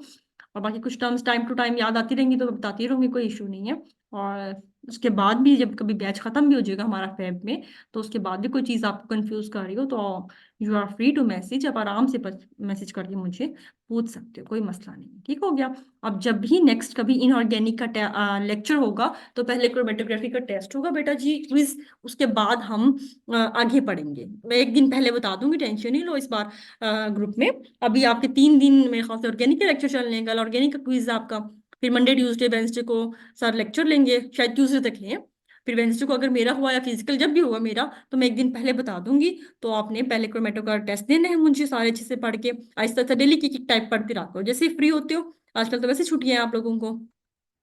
और बाकी कुछ टर्म्स टाइम टू टाइम याद आती रहेंगी तो बताती रहूंगी, कोई इशू नहीं है। और उसके बाद भी जब कभी बैच खत्म भी हो जाएगा हमारा फेब में, तो उसके बाद भी कोई चीज़ आपको कंफ्यूज कर रही हो तो you are free to message, आप आराम से मैसेज करके मुझे पूछ सकते हो, कोई मसला नहीं, ठीक हो गया। अब जब भी नेक्स्ट कभी इनऑर्गेनिक का लेक्चर होगा तो पहले क्रोमेटोग्राफी का टेस्ट होगा बेटा जी, क्विज, उसके बाद हम आगे पढ़ेंगे। मैं एक दिन पहले बता दूंगी, टेंशन नहीं लो इस बार ग्रुप में। अभी आपके 3 दिन मेरे ख्याल से ऑर्गेनिक के लेक्चर चलने हैं, कल ऑर्गेनिक का क्विज आपका, फिर मंडे ट्यूसडे वेंसडे को सर लेक्चर लेंगे, शायद ट्यूसडे तक लें, फिर वेंसडे को अगर मेरा हुआ या फिजिकल जब भी होगा मेरा, तो मैं एक दिन पहले बता दूंगी। तो आपने पहले क्रोमेटो का टेस्ट देना है मुझे, सारे अच्छे से पढ़ के आहिस्ता आहिस्ता डेली की टाइप पढ़ते रहा करो, जैसे फ्री होते हो। आजकल तो वैसे छुट्टियां हैं आप लोगों को,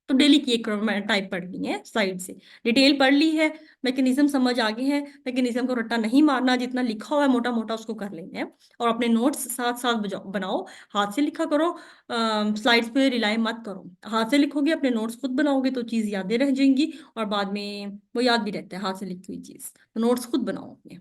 तो डेली की एक टाइप पढ़नी है साइड से, डिटेल पढ़ ली है, मैकेनिज्म समझ आ गए हैं, मैकेनिज्म को रट्टा नहीं मारना, जितना लिखा हुआ है मोटा मोटा उसको कर लेना है। और अपने नोट्स साथ साथ बनाओ, हाथ से लिखा करो, स्लाइड्स पे रिलाई मत करो। हाथ से लिखोगे, अपने नोट्स खुद बनाओगे तो चीज़ यादें रह जाएंगी, और बाद में वो याद भी रहता है हाथ से लिखी हुई चीज़। तो नोट्स खुद बनाओ अपने।